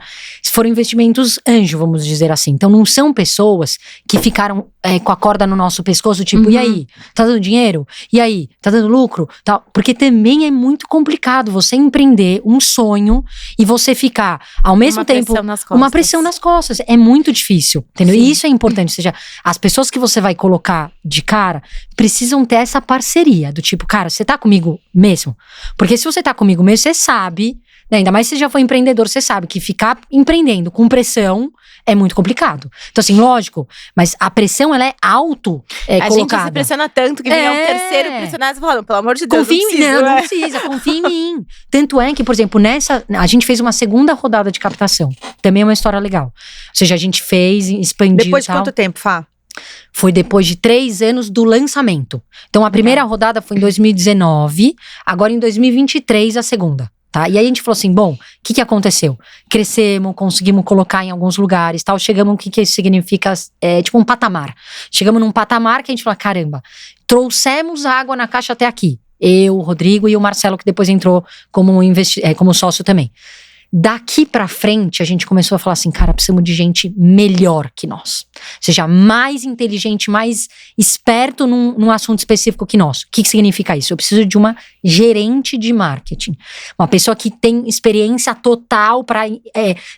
foram investimentos anjo, vamos dizer assim. Então não são pessoas que ficaram com a corda no nosso pescoço, tipo, e aí? Tá dando dinheiro? E aí? Tá dando lucro? Tal. Porque também é muito complicado você empreender um sonho e você ficar, ao mesmo tempo, pressão nas costas. uma pressão nas costas. É muito difícil, entendeu? Sim. E isso é importante. Ou seja, as pessoas que você vai colocar de cara precisam ter essa parceria do tipo, cara, você tá comigo mesmo? Porque se você tá comigo mesmo, você sabe, né, ainda mais se você já foi empreendedor, você sabe que ficar empreendendo com pressão é muito complicado. Então assim, lógico, mas a pressão ela é A gente colocada. se pressiona tanto que vem o terceiro pressionado falando, pelo amor de Deus, Confia em mim, não não precisa. precisa, confia em mim. Tanto é que, por exemplo, a gente fez uma segunda rodada de captação. Também é uma história legal. Ou seja, a gente fez, expandiu Depois e de tal. quanto tempo, Fá? Foi depois de 3 anos do lançamento. Então, a primeira rodada foi em 2019, agora em 2023 a segunda. Tá? E aí a gente falou assim, bom, o que aconteceu? Crescemos, conseguimos colocar em alguns lugares, tal. Chegamos, o que isso significa? Tipo um patamar. Chegamos num patamar que a gente falou, caramba, trouxemos água na caixa até aqui. Eu, o Rodrigo e o Marcelo, que depois entrou como sócio também. Daqui pra frente, a gente começou a falar assim, cara, precisamos de gente melhor que nós. Ou seja, mais inteligente, mais esperto num assunto específico que nós. O que significa isso? Eu preciso de uma gerente de marketing. Uma pessoa que tem experiência total para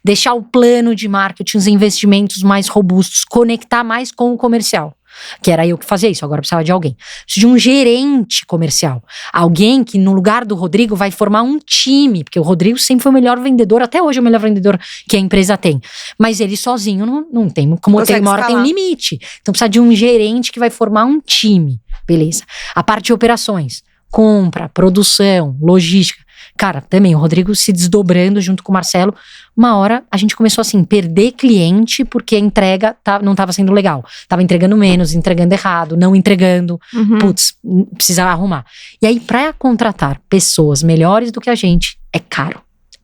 deixar o plano de marketing, os investimentos mais robustos, conectar mais com o comercial. Que era eu que fazia isso, agora precisava de alguém. Preciso de um gerente comercial. Alguém que no lugar do Rodrigo vai formar um time. Porque o Rodrigo sempre foi o melhor vendedor, até hoje é o melhor vendedor que a empresa tem. Mas ele sozinho não tem, como tem uma hora tem um limite. Então precisa de um gerente que vai formar um time. Beleza. A parte de operações, compra, produção, logística. Cara, também o Rodrigo se desdobrando junto com o Marcelo. Uma hora a gente começou assim, perder cliente porque a entrega não estava sendo legal. Tava entregando menos, entregando errado, não entregando. Putz, precisava arrumar. E aí, pra contratar pessoas melhores do que a gente, é caro.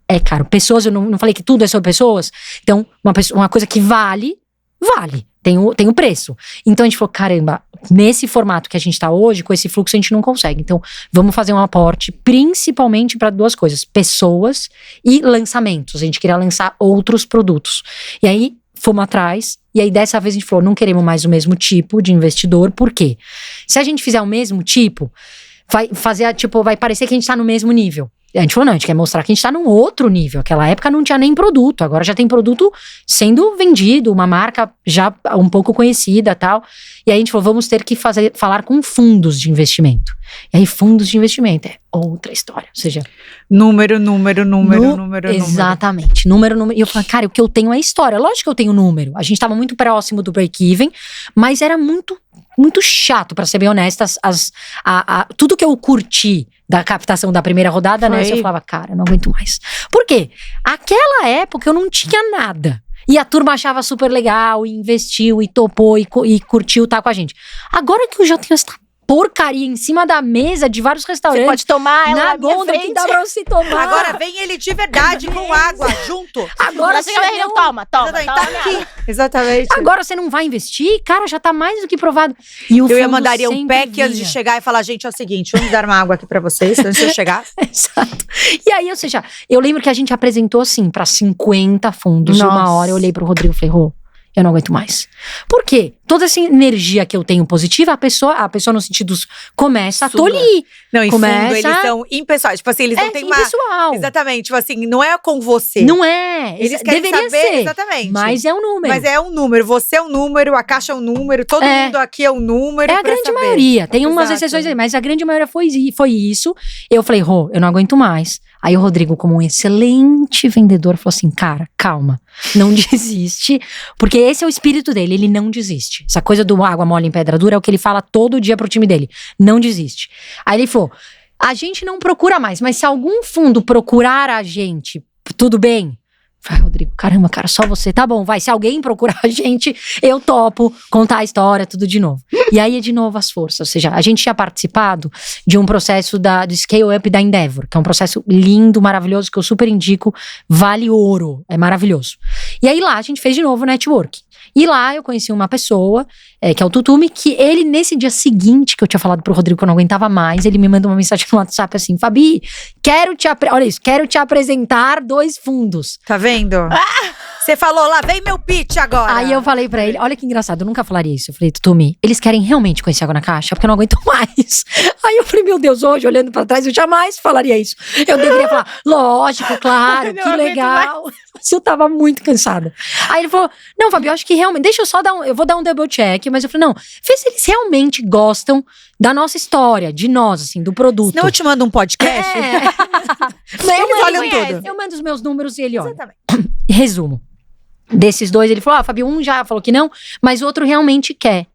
É caro. Pessoas, eu não falei que tudo é sobre pessoas. Então, uma coisa que vale. Tem o preço. Então a gente falou, caramba, nesse formato que a gente tá hoje, com esse fluxo a gente não consegue. Então vamos fazer um aporte principalmente para 2 coisas, pessoas e lançamentos. A gente queria lançar outros produtos. E aí fomos atrás, e aí dessa vez a gente falou, não queremos mais o mesmo tipo de investidor. Por quê? Se a gente fizer o mesmo tipo, vai parecer que a gente tá no mesmo nível. A gente falou, não, a gente quer mostrar que a gente tá num outro nível. Aquela época não tinha nem produto, agora já tem produto sendo vendido, uma marca já um pouco conhecida e tal. E aí a gente falou, vamos ter que falar com fundos de investimento. E aí fundos de investimento é outra história, ou seja… Número. Exatamente, número. E eu falei, cara, o que eu tenho é história. Lógico que eu tenho número. A gente tava muito próximo do break-even, mas era muito chato, pra ser bem honesta. Tudo que eu curti da captação da primeira rodada, né? Eu falava, cara, eu não aguento mais. Por quê? Aquela época eu não tinha nada. E a turma achava super legal, e investiu, e topou, e curtiu estar com a gente. Agora que eu já tenho essa porcaria em cima da mesa de vários restaurantes. Você pode tomar ela na gôndola que dá pra você tomar. Agora vem ele de verdade com água junto. Agora você não toma. Tá aqui. Exatamente. Agora você não vai investir? Cara, já tá mais do que provado. E eu mandaria um pack antes de chegar e falar, gente, é o seguinte, vamos dar uma água aqui pra vocês antes de eu chegar. Exato. E aí, ou seja, eu lembro que a gente apresentou assim pra 50 fundos. Nossa. Uma hora eu olhei pro Rodrigo e falei, Rô, eu não aguento mais. Por quê? Toda essa energia que eu tenho positiva, a pessoa no sentido começa a tolir. Não, em fundo, eles são impessoais. Tipo assim, eles não têm uma… impessoal. Exatamente, tipo assim, não é com você. Não é. Eles querem deveria saber, ser. exatamente. Mas é um número. Mas é um número, você é um número, a caixa é um número, todo mundo aqui é um número. É a grande maioria. Tem umas exceções aí, mas a grande maioria foi isso. Eu falei, Rô, eu não aguento mais. Aí o Rodrigo, como um excelente vendedor, falou assim, cara, calma, não desiste. Porque esse é o espírito dele, ele não desiste. Essa coisa do água mole em pedra dura é o que ele fala todo dia pro time dele. Não desiste. Aí ele falou, a gente não procura mais, mas se algum fundo procurar a gente, tudo bem? Vai, Rodrigo, caramba, cara, só você. Tá bom, vai, se alguém procurar a gente, eu topo contar a história, tudo de novo. E aí é de novo as forças, ou seja, a gente tinha participado de um processo do Scale Up da Endeavor, que é um processo lindo, maravilhoso, que eu super indico, vale ouro, é maravilhoso. E aí lá a gente fez de novo o network. E lá eu conheci uma pessoa, que é o Tutumi, que ele, nesse dia seguinte que eu tinha falado pro Rodrigo que eu não aguentava mais, ele me mandou uma mensagem no WhatsApp assim, Fabi, quero te apresentar 2 fundos. Tá vendo? Você falou, lá vem meu pitch agora. Aí eu falei pra ele, olha que engraçado, eu nunca falaria isso. Eu falei, Tutumi, eles querem realmente conhecer Água na Caixa? Porque eu não aguento mais. Aí eu falei, meu Deus, hoje, olhando pra trás, eu jamais falaria isso. Eu deveria falar, lógico, claro, que legal. Mas eu tava muito cansada. Aí ele falou, não, Fabi, eu acho que realmente, deixa eu só eu vou dar um double check. Mas eu falei, não, vê se eles realmente gostam da nossa história, de nós, assim, do produto. Senão eu te mando um podcast. Eles olham tudo. Eu mando os meus números e ele olha. Exatamente. Resumo. Desses 2, ele falou, Fabi, um já falou que não, mas o outro realmente quer.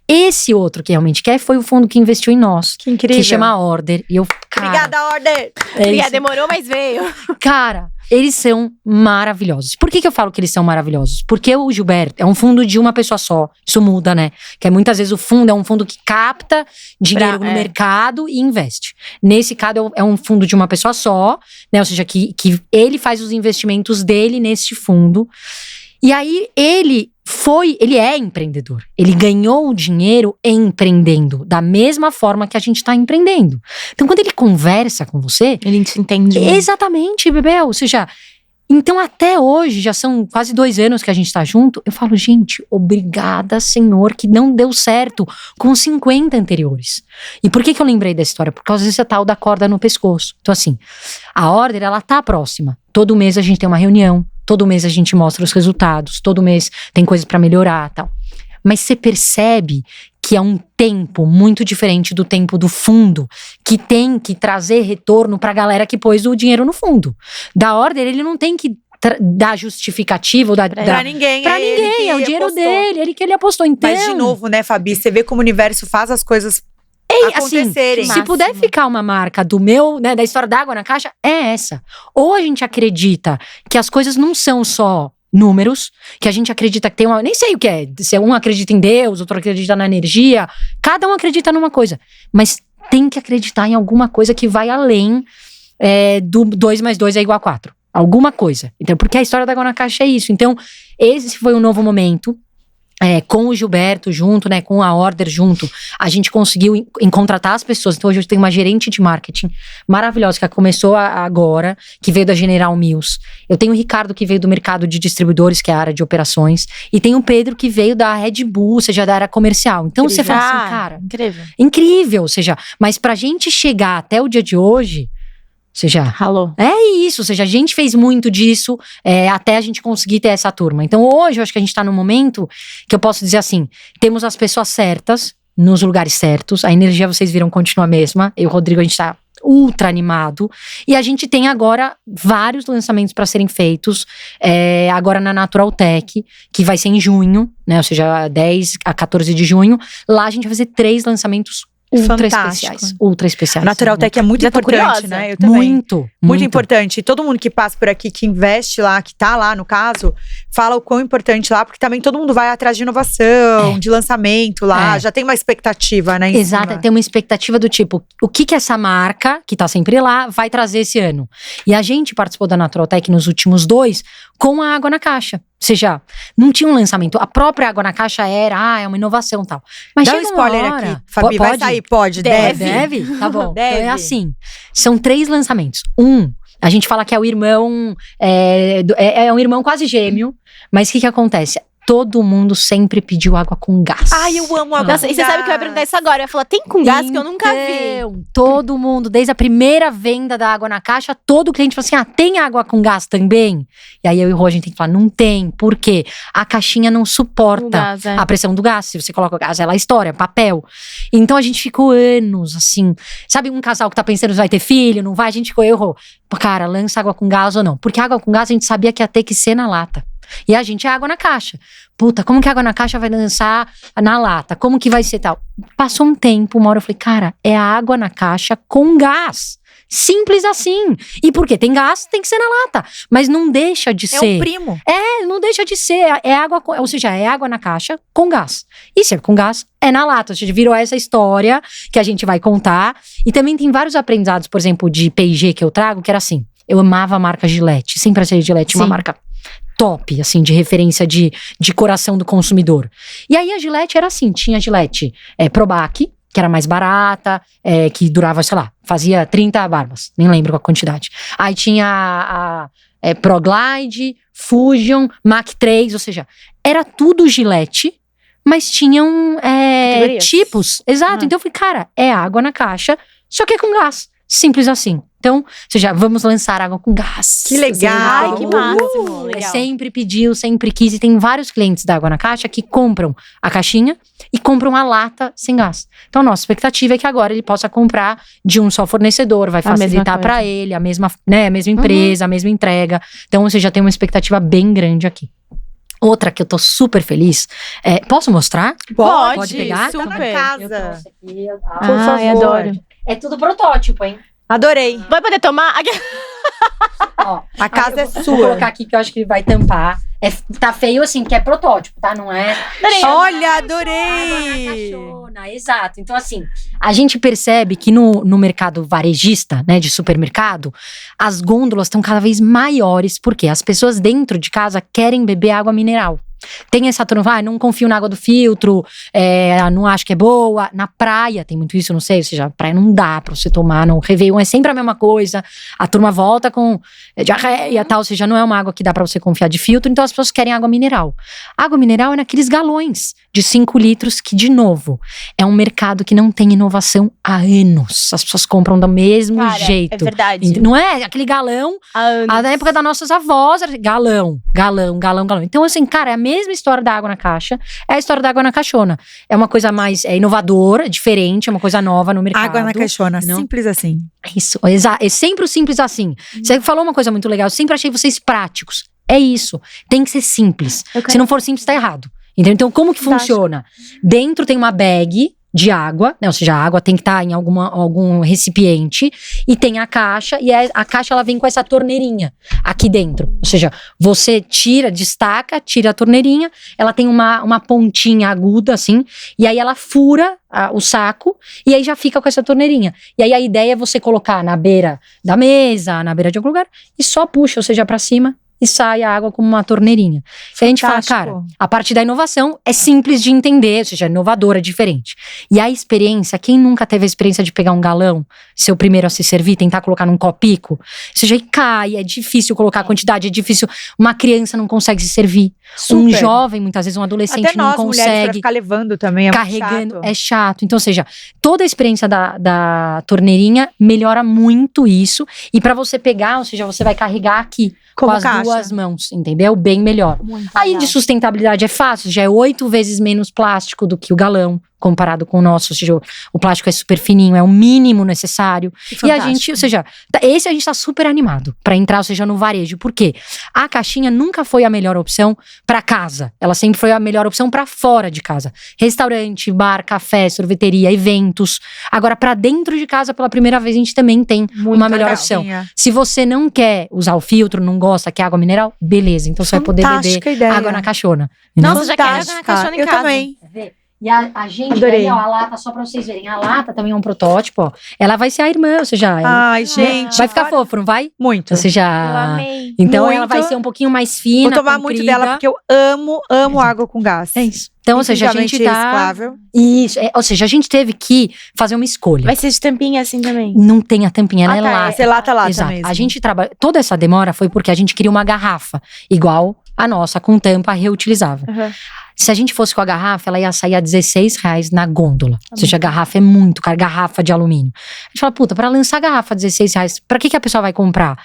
Esse outro que realmente quer foi o fundo que investiu em nós. Que incrível. Que chama Order. E eu, cara, obrigada, Order. Obrigada, demorou, mas veio. Cara, eles são maravilhosos. Por que eu falo que eles são maravilhosos? Porque o Gilberto é um fundo de uma pessoa só. Isso muda, né? Que muitas vezes o fundo é um fundo que capta dinheiro no mercado e investe. Nesse caso é um fundo de uma pessoa só, né? Ou seja, que ele faz os investimentos dele neste fundo. E aí ele é empreendedor. Ele ganhou o dinheiro empreendendo, da mesma forma que a gente tá empreendendo. Então, quando ele conversa com você… Ele te entende. Exatamente, Bebel. Ou seja, Então, até hoje, já são quase 2 anos que a gente tá junto, eu falo, gente, obrigada, Senhor, que não deu certo com 50 anteriores. E por que eu lembrei dessa história? Por causa dessa tal da corda no pescoço. Então, assim, a Order, ela tá próxima. Todo mês a gente tem uma reunião, todo mês a gente mostra os resultados, todo mês tem coisas pra melhorar e tal. Mas você percebe que é um tempo muito diferente do tempo do fundo, que tem que trazer retorno pra galera que pôs o dinheiro no fundo. Da Order, ele não tem que dar justificativa. Pra ninguém. Pra ninguém, é o dinheiro dele, ele que ele apostou. Então, mas, de novo, né, Fabi, você vê como o universo faz as coisas acontecerem. Se puder ficar uma marca do meu, né, da história da água na caixa, é essa. Ou a gente acredita que as coisas não são só números, que a gente acredita que tem uma... Nem sei o que é, se um acredita em Deus, outro acredita na energia, cada um acredita numa coisa, mas tem que acreditar em alguma coisa que vai além do 2 mais 2 é igual a 4. Alguma coisa. Então, porque a história da água na caixa é isso. Então, esse foi um novo momento. Com o Gilberto junto, né, com a Order junto, a gente conseguiu contratar as pessoas. Então hoje eu tenho uma gerente de marketing maravilhosa, que começou agora, que veio da General Mills. Eu tenho o Ricardo, que veio do mercado de distribuidores, que é a área de operações. E tem o Pedro, que veio da Red Bull, ou seja, da área comercial. Então você fala assim, cara… Incrível, ou seja, mas pra gente chegar até o dia de hoje… Ou seja, ralou. É isso, ou seja, a gente fez muito disso até a gente conseguir ter essa turma. Então hoje eu acho que a gente tá num momento que eu posso dizer assim, temos as pessoas certas, nos lugares certos, a energia vocês viram continua a mesma, eu e o Rodrigo a gente tá ultra animado, e a gente tem agora vários lançamentos para serem feitos, agora na Natural Tech, que vai ser em junho, né, ou seja, 10 a 14 de junho, lá a gente vai fazer 3 lançamentos ultra especiais. A Natural Tech é muito importante, né? Eu também. Muito importante. E todo mundo que passa por aqui, que investe lá, que tá lá no caso, fala o quão importante lá, porque também todo mundo vai atrás de inovação, de lançamento lá, já tem uma expectativa, né? Exato, tem uma expectativa do tipo, o que essa marca, que tá sempre lá, vai trazer esse ano? E a gente participou da Natural Tech nos últimos 2 com a água na caixa. Ou seja, não tinha um lançamento. A própria água na caixa é uma inovação e tal. Mas dá um spoiler aqui, Fabi, vai sair, pode? Deve? Tá bom. Deve. Então é assim, são 3 lançamentos. A gente fala que é o irmão, é um irmão quase gêmeo, mas o que acontece? Todo mundo sempre pediu água com gás. Ai, eu amo água com gás. E você sabe que eu ia perguntar isso agora. Eu ia falar, tem com gás que eu nunca vi. Todo mundo, desde a primeira venda da água na caixa, todo cliente fala assim, tem água com gás também? E aí eu e o Rô, a gente tem que falar, não tem. Por quê? A caixinha não suporta gás, a pressão do gás. Se você coloca o gás, ela estoura, papel. Então a gente ficou anos, assim. Sabe um casal que tá pensando se vai ter filho, não vai? A gente ficou, eu e o Rô, cara, lança água com gás ou não? Porque água com gás a gente sabia que ia ter que ser na lata. E a gente é água na caixa. Puta, como que a água na caixa vai lançar na lata? Como que vai ser tal? Passou um tempo, uma hora eu falei, cara, é a água na caixa com gás. Simples assim. E por quê? Tem gás, tem que ser na lata. Mas não deixa de ser. É um primo. Não deixa de ser. É água, ou seja, é água na caixa com gás. E ser com gás é na lata. Ou seja, virou essa história que a gente vai contar. E também tem vários aprendizados, por exemplo, de P&G que eu trago, que era assim. Eu amava a marca Gillette. Sempre achei Gillette uma marca top, assim, de referência de coração do consumidor. E aí a Gillette era assim, tinha a Gillette Probac, que era mais barata, que durava, sei lá, fazia 30 barbas, nem lembro a quantidade. Aí tinha a ProGlide, Fusion, Mach 3, ou seja, era tudo Gillette, mas tinham tipos. Exato, então eu falei, cara, é água na caixa, só que é com gás. Simples assim. Então, ou seja, vamos lançar água com gás. Que legal! Ai, que máximo! Legal. Sempre pediu, sempre quis. E tem vários clientes da água na caixa que compram a caixinha e compram a lata sem gás. Então, a nossa expectativa é que agora ele possa comprar de um só fornecedor. Vai facilitar para ele, a mesma empresa, a mesma entrega. Então, você já tem uma expectativa bem grande aqui. Outra que eu tô super feliz. Posso mostrar? Pode pegar? Super. Tá na casa. Eu trouxe aqui, Por favor. Adoro. É tudo protótipo, hein? Adorei. Vai poder tomar? Ó, a casa é Vou sua. colocar aqui que eu acho que vai tampar. Tá feio assim, que é protótipo, tá? Não é… Olha, adorei! Exato. Então assim, a gente percebe que no mercado varejista, né, de supermercado, as gôndolas estão cada vez maiores, porque as pessoas dentro de casa querem beber água mineral. Tem essa turma, não confio na água do filtro, não acho que é boa. Na praia tem muito isso, não sei, ou seja, praia não dá pra você tomar, não. Réveillon é sempre a mesma coisa, a turma volta com diarreia e tal, ou seja, não é uma água que dá pra você confiar de filtro, então as pessoas querem água mineral. Água mineral é naqueles galões de 5 litros, que de novo, é um mercado que não tem inovação há anos. As pessoas compram do mesmo jeito. É verdade. Não é aquele galão, na época das nossas avós, era galão. Então assim, cara, é a mesma história da água na caixa, é a história da água na caixona. É uma coisa mais inovadora, diferente, é uma coisa nova no mercado. Água na caixona, não? simples assim. Isso, é sempre o simples assim. Você falou uma coisa muito legal, eu sempre achei vocês práticos. É isso, tem que ser simples. Se não for simples, tá errado. Entendeu? Então, como que funciona? Dentro tem uma bag de água, né? Ou seja, a água tem que estar em algum recipiente, e tem a caixa, e a caixa ela vem com essa torneirinha aqui dentro. Ou seja, você destaca, tira a torneirinha, ela tem uma pontinha aguda assim, e aí ela fura o saco, e aí já fica com essa torneirinha. E aí a ideia é você colocar na beira da mesa, na beira de algum lugar, e só puxa, ou seja, pra cima, e sai a água como uma torneirinha. E a gente fala, cara, a parte da inovação é simples de entender, ou seja, inovadora, diferente. E a experiência, quem nunca teve a experiência de pegar um galão, ser o primeiro a se servir, tentar colocar num copico, ou seja, aí cai, é difícil colocar a quantidade, é difícil, uma criança não consegue se servir. Super. Um jovem, muitas vezes um adolescente até não nós, consegue. Mulheres, pra ficar levando também, carregando, é chato. Então, ou seja, toda a experiência da torneirinha melhora muito isso. E pra você pegar, ou seja, você vai carregar aqui como com as caixa. 2 mãos, entendeu? Bem melhor. Muito Aí legal. de sustentabilidade é fácil, já é 8 vezes menos plástico do que o galão, comparado com o nosso, ou seja, o plástico é super fininho, é o mínimo necessário. E a gente, ou seja, esse a gente tá super animado pra entrar, ou seja, no varejo. Por quê? A caixinha nunca foi a melhor opção pra casa. Ela sempre foi a melhor opção pra fora de casa. Restaurante, bar, café, sorveteria, eventos. Agora, pra dentro de casa, pela primeira vez, a gente também tem uma melhor opção. Se você não quer usar o filtro, não gosta, quer água mineral, beleza. Então você vai poder beber água na caixona. Nossa, já quero água na caixona em casa. Eu também. E a gente, adorei. Aí, ó, a lata, só pra vocês verem, a lata também é um protótipo, ó. Ela vai ser a irmã, ou seja… Ai, gente. Vai ficar fofo, não vai? Muito. Ou seja… Eu amei. Então Muito. ela vai ser um pouquinho mais fina, Vou tomar comprida. muito dela, porque eu amo água com gás. É isso. Então, ou seja, a gente tá… reciclável. Isso, ou seja, a gente teve que fazer uma escolha. Vai ser de tampinha assim também. Não tem a tampinha, ela é Vai ser lata Exato. mesmo. A gente trabalha… Toda essa demora foi porque a gente queria uma garrafa igual a nossa, com tampa reutilizável. Uhum. Se a gente fosse com a garrafa, ela ia sair a R$16 na gôndola. Ou seja, a garrafa é muito cara, garrafa de alumínio. A gente fala, puta, pra lançar garrafa R$16, pra que a pessoa vai comprar?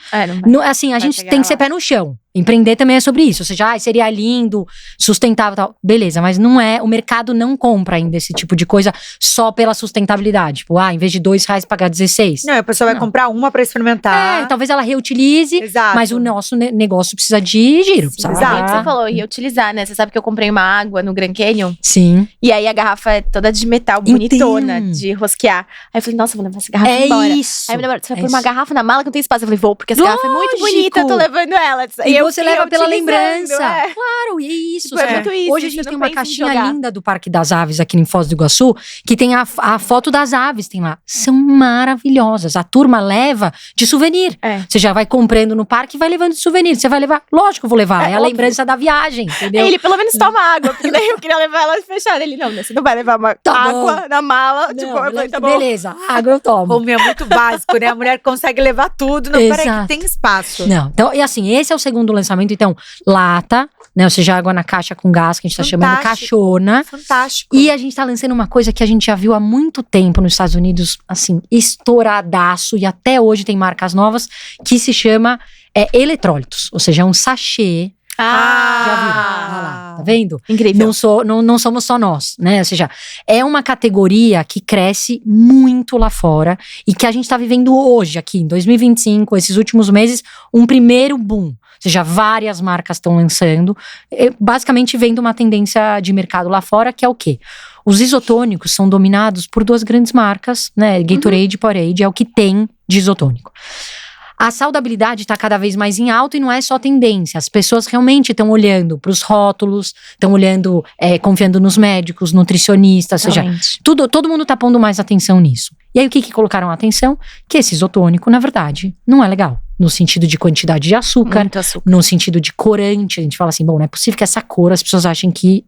Não vai. Assim, a gente tem que ser pé no chão. Empreender também é sobre isso. Ou seja, seria lindo, sustentável e tal. Beleza, mas não é… O mercado não compra ainda esse tipo de coisa só pela sustentabilidade. Tipo, em vez de R$2 pagar 16. Não, a pessoa vai comprar uma pra experimentar. Talvez ela reutilize. Exato. Mas o nosso negócio precisa de giro. Precisa exato. Você falou, ia utilizar, né? Você sabe que eu comprei uma água no Grand Canyon. Sim. E aí a garrafa é toda de metal, bonitona, de rosquear. Aí eu falei, nossa, vou levar essa garrafa embora. Isso. Aí eu falei, você vai pôr uma garrafa na mala que não tem espaço. Eu falei, vou, porque essa garrafa é muito bonita, eu tô levando ela. E você leva pela lembrança. É. Claro, e isso. Tipo, é muito isso. Hoje a gente tem uma pensa em caixinha jogar. linda do Parque das Aves aqui em Foz do Iguaçu, que tem a foto das aves, tem lá. São maravilhosas. A turma leva de souvenir. Você já vai comprando no parque e vai levando de souvenir. Você vai levar? Lógico que eu vou levar. É a lembrança da viagem, entendeu? Ele pelo menos toma água, porque daí eu queria levar ela fechada. Ele, não, você não vai levar uma água na mala. Não, tipo, eu falei, tá bom. beleza, água eu tomo. O meu é muito básico, né? A mulher consegue levar tudo. Não, peraí, que tem espaço. Não, então, e assim, esse é o segundo lançamento. Então, lata, né? Ou seja, água na caixa com gás, que a gente tá chamando caixona. Fantástico. E a gente tá lançando uma coisa que a gente já viu há muito tempo nos Estados Unidos, assim, estouradaço. E até hoje tem marcas novas, que se chama eletrólitos. Ou seja, é um sachê. Já viram? Olha lá, tá vendo? Incrível. Não somos só nós, né? Ou seja, é uma categoria que cresce muito lá fora e que a gente tá vivendo hoje, aqui em 2025, esses últimos meses, um primeiro boom. Ou seja, várias marcas estão lançando, basicamente vendo uma tendência de mercado lá fora, que é o quê? Os isotônicos são dominados por 2 grandes marcas, né? Gatorade e Powerade é o que tem de isotônico. A saudabilidade está cada vez mais em alta e não é só tendência. As pessoas realmente estão olhando para os rótulos, estão olhando, confiando nos médicos, nutricionistas, ou seja, todo mundo está pondo mais atenção nisso. E aí o que colocaram a atenção? Que esse isotônico, na verdade, não é legal. no sentido de quantidade de açúcar, Muito açúcar. no sentido de corante. A gente fala assim, bom, não é possível que essa cor as pessoas achem que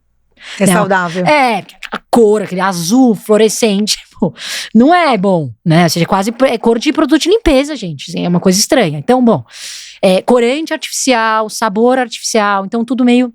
É Não. saudável. a cor, aquele azul fluorescente, pô, não é bom, né? Ou seja, quase é cor de produto de limpeza, gente. Assim, é uma coisa estranha. Então, bom, corante artificial, sabor artificial, então tudo meio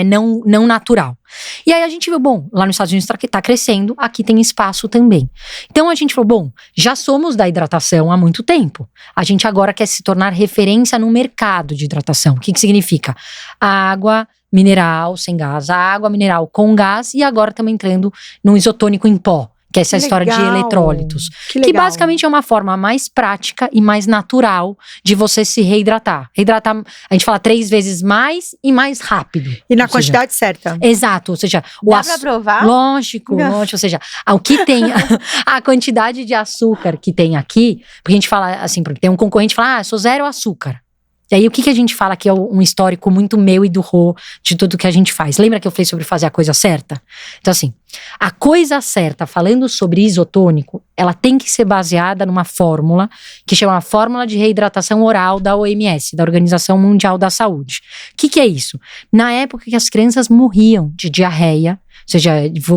não natural. E aí a gente viu, bom, lá nos Estados Unidos tá crescendo, aqui tem espaço também. Então a gente falou, bom, já somos da hidratação há muito tempo. A gente agora quer se tornar referência no mercado de hidratação. O que significa? Água mineral sem gás, água mineral com gás e agora estamos entrando no isotônico em pó. Que é essa história de Legal. eletrólitos. Que Que legal. basicamente é uma forma mais prática e mais natural de você se reidratar. Reidratar, a gente fala 3 vezes mais e mais rápido. E na Ou seja, quantidade certa. Exato, ou seja, Dá pra provar? Lógico, ou seja, o que tem a quantidade de açúcar que tem aqui, porque a gente fala assim, porque tem um concorrente que fala, eu sou 0 açúcar. E aí, o que a gente fala que é um histórico muito meu e do Rô, de tudo que a gente faz. Lembra que eu falei sobre fazer a coisa certa? Então, assim, a coisa certa, falando sobre isotônico, ela tem que ser baseada numa fórmula que chama a Fórmula de Reidratação Oral da OMS, da Organização Mundial da Saúde. O que é isso? Na época que as crianças morriam de diarreia, ou seja,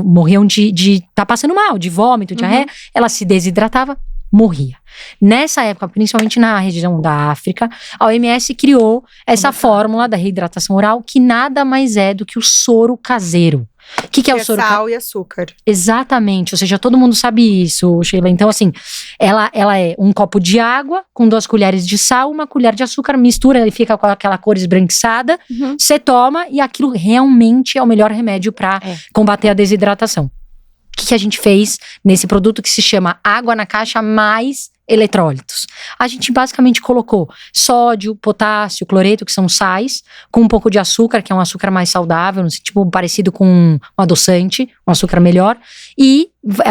morriam de tá passando mal, de vômito, diarreia, ela se desidratava, morria. Nessa época, principalmente na região da África, a OMS criou essa fórmula da reidratação oral, que nada mais é do que o soro caseiro. O que é o soro caseiro? Sal e açúcar. Exatamente, ou seja, todo mundo sabe isso, Sheila. Então, assim, ela é um copo de água com 2 colheres de sal, 1 colher de açúcar, mistura e fica com aquela cor esbranquiçada. Você toma e aquilo realmente é o melhor remédio para combater a desidratação. O que a gente fez nesse produto que se chama água na caixa mais eletrólitos? A gente basicamente colocou sódio, potássio, cloreto, que são sais, com um pouco de açúcar, que é um açúcar mais saudável, tipo parecido com um adoçante, um açúcar melhor, e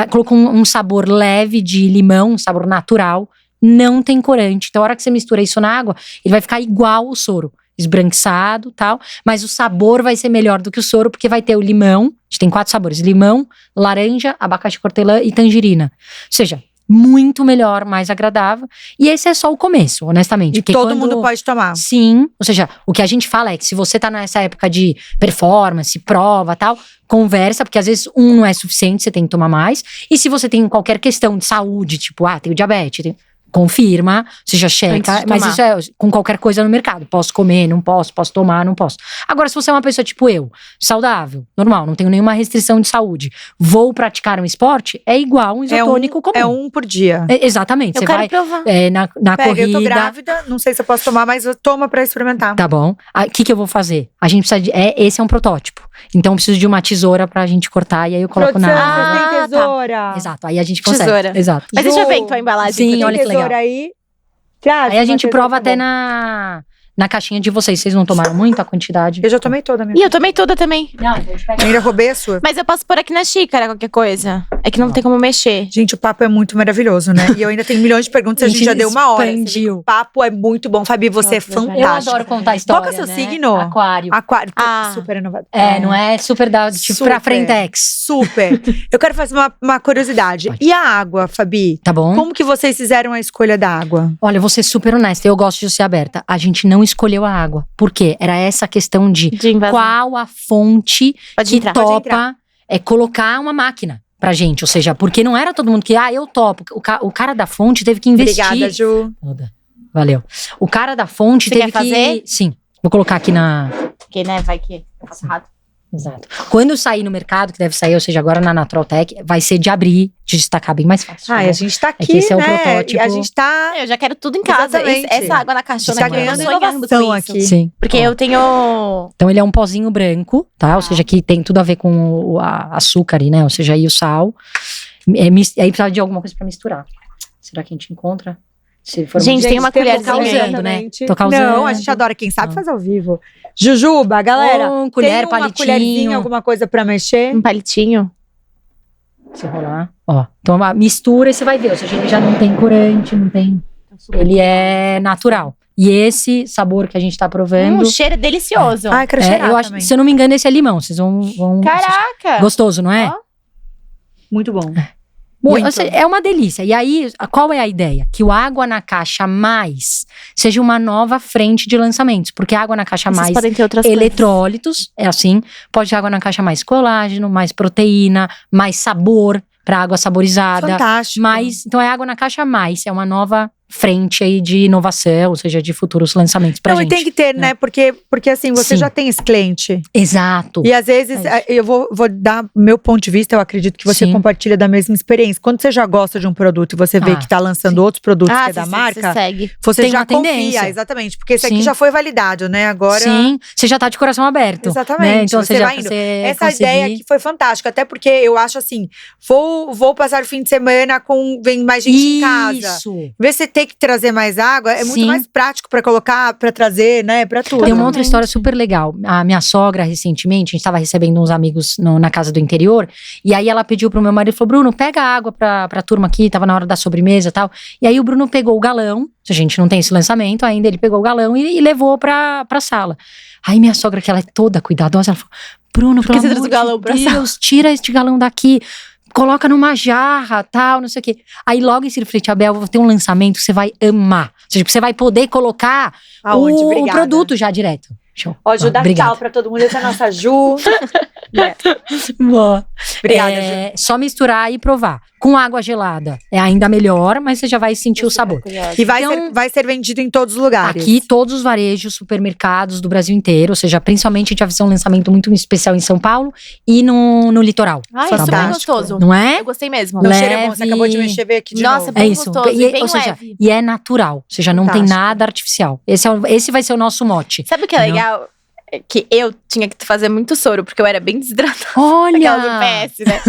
colocou um sabor leve de limão, um sabor natural, não tem corante. Então a hora que você mistura isso na água, ele vai ficar igual o soro, esbranquiçado e tal, mas o sabor vai ser melhor do que o soro, porque vai ter o limão, a gente tem 4 sabores, limão, laranja, abacaxi hortelã e tangerina. Ou seja, muito melhor, mais agradável, e esse é só o começo, honestamente. E todo mundo pode tomar. Sim, ou seja, o que a gente fala é que se você tá nessa época de performance, prova tal, conversa, porque às vezes não é suficiente, você tem que tomar mais, e se você tem qualquer questão de saúde, tipo, tenho diabetes, confirma, você já checa, mas isso é com qualquer coisa no mercado. Posso comer, não posso tomar, não posso. Agora, se você é uma pessoa tipo eu, saudável, normal, não tenho nenhuma restrição de saúde, vou praticar um esporte, é igual um isotônico comum. É 1 por dia. Exatamente. Eu quero provar. Na Pega, corrida. eu tô grávida, não sei se eu posso tomar, mas toma pra experimentar. Tá bom. O que eu vou fazer? A gente precisa esse é um protótipo. Então, eu preciso de uma tesoura pra gente cortar, e aí eu coloco Produção, na… você tem tesoura. Exato, aí a gente consegue. Tesoura. Exato. Mas deixa eu ver então a embalagem. Sim, Tem olha que tesoura legal. aí. Traz Aí a uma gente tesoura, prova tá até bom. na caixinha de vocês. Vocês não tomaram muito a quantidade? Eu já tomei toda, minha. E eu tomei toda também. Não, então a gente pega. Eu ainda roubei a sua. Mas eu posso pôr aqui na xícara qualquer coisa. É que não tem como mexer. Gente, o papo é muito maravilhoso, né? E eu ainda tenho milhões de perguntas, a gente já deu 1 hora. Você vê que expandiu. O papo é muito bom. Fabi, você é Eu fantástica. adoro contar história, Qual que é o seu né? signo? Aquário. Aquário. Ah. Super inovador. Não é super da, tipo, Super. pra frentex. Super. Eu quero fazer uma curiosidade. Pode. E a água, Fabi? Tá bom? Como que vocês fizeram a escolha da água? Olha, eu vou ser super honesta, eu gosto de ser aberta. A gente não escolheu a água. Por quê? Era essa questão de De invasão. qual a fonte Pode que entrar. Pode topa colocar uma máquina pra gente. Ou seja, porque não era todo mundo que, eu topo. O cara da fonte teve que investir. Obrigada, Ju. Valeu. O cara da fonte Você teve quer fazer? Sim. Vou colocar aqui na… Porque, né, vai que eu faço errado. Exato. Quando sair no mercado, que deve sair, ou seja, agora na Natural Tech, vai ser de abrir, de destacar bem mais fácil. Ai, né? a gente tá aqui, que esse é o né? protótipo. E a gente tá… Eu já quero tudo em casa. Exatamente. Essa água na caixona Tá aqui, eu tô ganhando sonhando inovação com isso. aqui. Sim. Porque Ó. eu tenho… Então ele é um pozinho branco, tá? Ou seja, que tem tudo a ver com o açúcar, né? Ou seja, aí o sal. Aí precisa de alguma coisa pra misturar. Será que a gente encontra? Se for Gente, tem uma temos colherzinha usando, exatamente. né? Tô causando. Não, a gente adora. Quem sabe Não. faz ao vivo. Jujuba, galera. Colher, tem uma palitinho. colherzinha, alguma coisa pra mexer? Um palitinho. Se rolar. Ó, então mistura e você vai ver. Ou seja, ele já não tem corante, não tem… Ele é natural. E esse sabor que a gente tá provando… O cheiro é delicioso. Ai, quero cheirar eu acho, também. se eu não me engano, esse é limão. Vocês vão Caraca! gostoso, não é? Ó. Muito bom. Muito. É uma delícia. E aí, qual é a ideia? Que o Água na Caixa Mais seja uma nova frente de lançamentos. Porque a Água na Caixa Vocês Mais, podem ter outras eletrólitos, é assim. Pode ter Água na Caixa mais colágeno, mais proteína, mais sabor, para água saborizada. Fantástico. Então é Água na Caixa Mais, é uma nova frente aí de inovação, ou seja, de futuros lançamentos pra Não, gente. e tem que ter, né? Porque assim, você Sim. já tem esse cliente. Exato. E às vezes, eu vou dar meu ponto de vista, eu acredito que você Sim. compartilha da mesma experiência. Quando você já gosta de um produto e você vê que tá lançando outros produtos que é da marca, Você segue. você Tem já uma confia, tendência. exatamente. Porque esse aqui Sim. já foi validado, né? Agora… Sim, você já tá de coração aberto. Exatamente, Né? Então você você já vai indo. você Essa conseguir- ideia aqui foi fantástica, até porque eu acho assim, vou passar o fim de semana vem mais gente em casa. Isso. Em vez de você ter que trazer mais água, é muito Sim. mais prático pra colocar, pra trazer, né, pra tudo. Tem uma outra história super legal. A minha sogra, recentemente, a gente tava recebendo uns amigos na casa do interior, e aí ela pediu pro meu marido, falou, Bruno, pega água pra turma aqui, tava na hora da sobremesa e tal. E aí o Bruno pegou o galão, a gente não tem esse lançamento ainda, ele pegou o galão e levou pra sala. Aí minha sogra, que ela é toda cuidadosa, ela falou, Bruno, que pelo você amor trouxe o de galão pra Deus, tira este galão daqui. Coloca numa jarra, tal, não sei o quê. Aí logo em seguida eu falei, tia Bel, vou ter um lançamento que você vai amar. Ou seja, você vai poder colocar Aonde? o Obrigada. produto já direto. Show. Ó, Ju, dá Obrigada. tchau pra todo mundo. Essa é a nossa Ju. Boa. Obrigada, Ju. Só misturar e provar. Com água gelada é ainda melhor, mas você já vai sentir o sabor. E vai, Então, vai ser vendido em todos os lugares. Aqui, todos os varejos, supermercados do Brasil inteiro. Ou seja, principalmente a gente vai fazer um lançamento muito especial em São Paulo e no litoral. Ai, Tá super bom? gostoso. Não é? Eu gostei mesmo. Não, o cheiro é bom. Você leve. acabou de mexer, veio aqui de Nossa, novo. bem É isso. gostoso e bem ou seja, leve. e é natural. Ou seja, não tem Fantástico. nada artificial. Esse vai ser o nosso mote. Sabe o que é Entendeu? legal? É que eu tinha que fazer muito soro, porque eu era bem desidratada. Olha! Aquela do PS, né?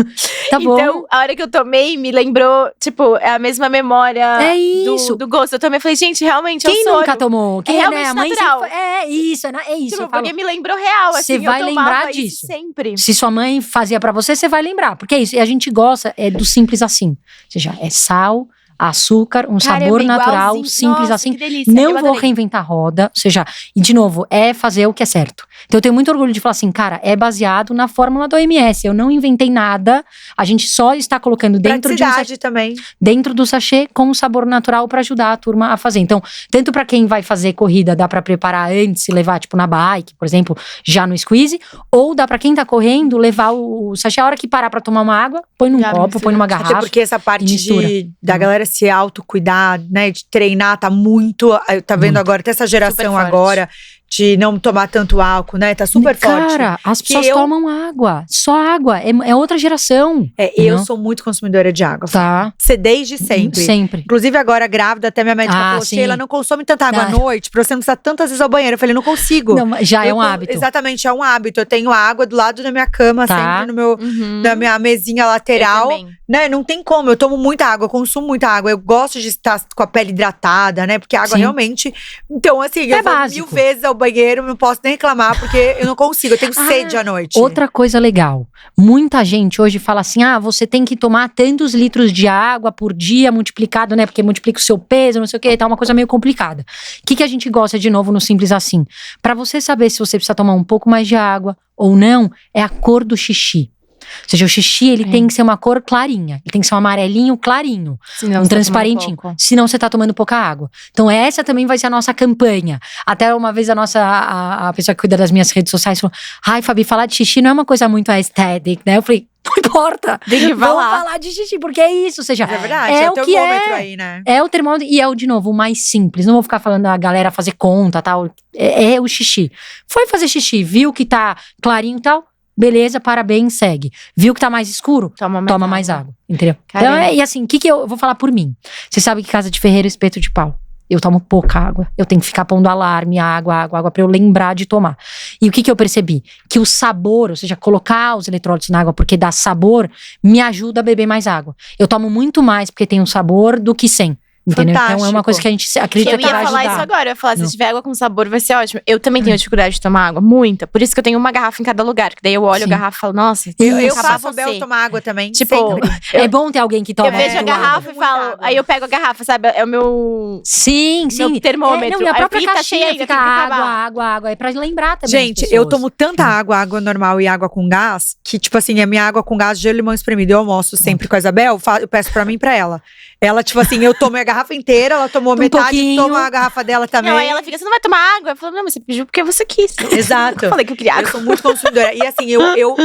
Tá bom. Então, a hora que eu tomei, me lembrou, tipo, é a mesma memória É isso. do gosto. Eu tomei e falei, gente, realmente Quem é o soro. nunca tomou? Quem, realmente né? A mãe natural. sempre é isso, é isso. Tipo, eu falo. porque me lembrou real, Você assim, vai eu tomava lembrar isso disso. sempre. Se sua mãe fazia pra você, você vai lembrar. Porque é isso. E a gente gosta do simples assim. Ou seja, é sal, açúcar, um Caramba, sabor natural, igualzinho. simples Nossa, assim. que delícia. Eu Não vou adorei. reinventar a roda. Ou seja, e de novo, é fazer o que é certo. Então eu tenho muito orgulho de falar assim, cara, é baseado na fórmula do OMS. Eu não inventei nada. A gente só está colocando dentro de um Praticidade também. dentro do sachê com um sabor natural pra ajudar a turma a fazer. Então, tanto pra quem vai fazer corrida, dá pra preparar antes e levar tipo na bike, por exemplo, já no squeeze, ou dá pra quem tá correndo levar o sachê a hora que parar pra tomar uma água, põe num Já copo, mistura. põe numa Até garrafa. porque essa parte mistura. da galera se autocuidar, né? De treinar, tá muito. Tá vendo Muito. agora, até essa geração Super forte. agora, de não tomar tanto álcool, né? Tá super forte. Cara, as Que pessoas eu- tomam água, só água, é outra geração. Eu Não. sou muito consumidora de água. Tá? Você desde sempre. Sempre. Inclusive agora grávida, até minha médica falou, sim. Sheila, não consome tanta água à Ah. noite, pra você não precisar tantas vezes ao banheiro. Eu falei, não consigo. Não, mas já é Eu um con- hábito. Exatamente, é um hábito. Eu tenho água do lado da minha cama, Tá. sempre no meu, Uhum. na minha mesinha Eu lateral. também. Né? Não tem como, eu tomo muita água, eu consumo muita água. Eu gosto de estar com a pele hidratada, né? Porque a água Sim. realmente… Então, assim, eu vou básico. 1000 vezes ao banheiro, não posso nem reclamar, porque eu não consigo, eu tenho sede à noite. Outra coisa legal, muita gente hoje fala assim, você tem que tomar tantos litros de água por dia multiplicado, né, porque multiplica o seu peso, não sei o que, tá uma coisa meio complicada. O que a gente gosta de novo no Simples Assim? Pra você saber se você precisa tomar um pouco mais de água ou não, é a cor do xixi. Ou seja, o xixi, ele tem que ser uma cor clarinha, ele tem que ser um amarelinho clarinho. Senão Um você tá transparentinho. tomando pouco. Senão você tá tomando pouca água. Então essa também vai ser a nossa campanha. Até uma vez a pessoa que cuida das minhas redes sociais falou, ai Fabi, falar de xixi não é uma coisa muito aesthetic, né? Eu falei, não importa. Tem que Vamos falar. falar de xixi, porque é isso. Ou seja, Mas é verdade, é é o o que termômetro é. aí, né? É o termômetro e é de novo, o mais simples. Não vou ficar falando a galera fazer conta, tal. É o xixi. Foi fazer xixi, viu que tá clarinho e tal, beleza, parabéns, segue. Viu que tá mais escuro? Toma mais água, entendeu? Caramba. Então, e assim, o que eu vou falar por mim? Você sabe que casa de ferreiro é espeto de pau. Eu tomo pouca água. Eu tenho que ficar pondo alarme, água pra eu lembrar de tomar. E o que eu percebi? Que o sabor, ou seja, colocar os eletrólitos na água porque dá sabor, me ajuda a beber mais água. Eu tomo muito mais porque tem um sabor do que sem. Entendeu? Então é uma Fantástico. coisa que a gente acredita Eu que ia vai falar ajudar. isso agora. Eu ia falar, se Não. tiver água com sabor, vai ser ótimo. Eu também tenho dificuldade de tomar água, muita. Por isso que eu tenho uma garrafa em cada lugar. Que daí eu olho a Sim. garrafa e falo, nossa, Eu tem que acabar faço a Bel você. tomar água também, Tipo, sempre. É bom ter alguém que toma. Eu vejo a do lado. garrafa e Muita falo. água. Aí eu pego a garrafa, sabe? É o meu. Sim, sim. Meu termômetro. Não, e a Aí eu própria fico, tá caixinha cheia ainda, fica tem que água, acabar. água, água. É pra lembrar também. Gente, as eu pessoas. tomo tanta água normal e água com gás, que, tipo assim, a minha água com gás, gelo e limão espremido, eu almoço sempre com a Isabel, eu peço pra mim e pra ela. Ela, tipo assim, eu tomo a garrafa inteira, ela tomou metade, pouquinho. toma a garrafa dela também. Não, aí ela fica, você não vai tomar água? Eu falo, não, mas você pediu porque você quis. Exato. Eu falei que eu queria Eu água. sou muito consumidora. E assim, eu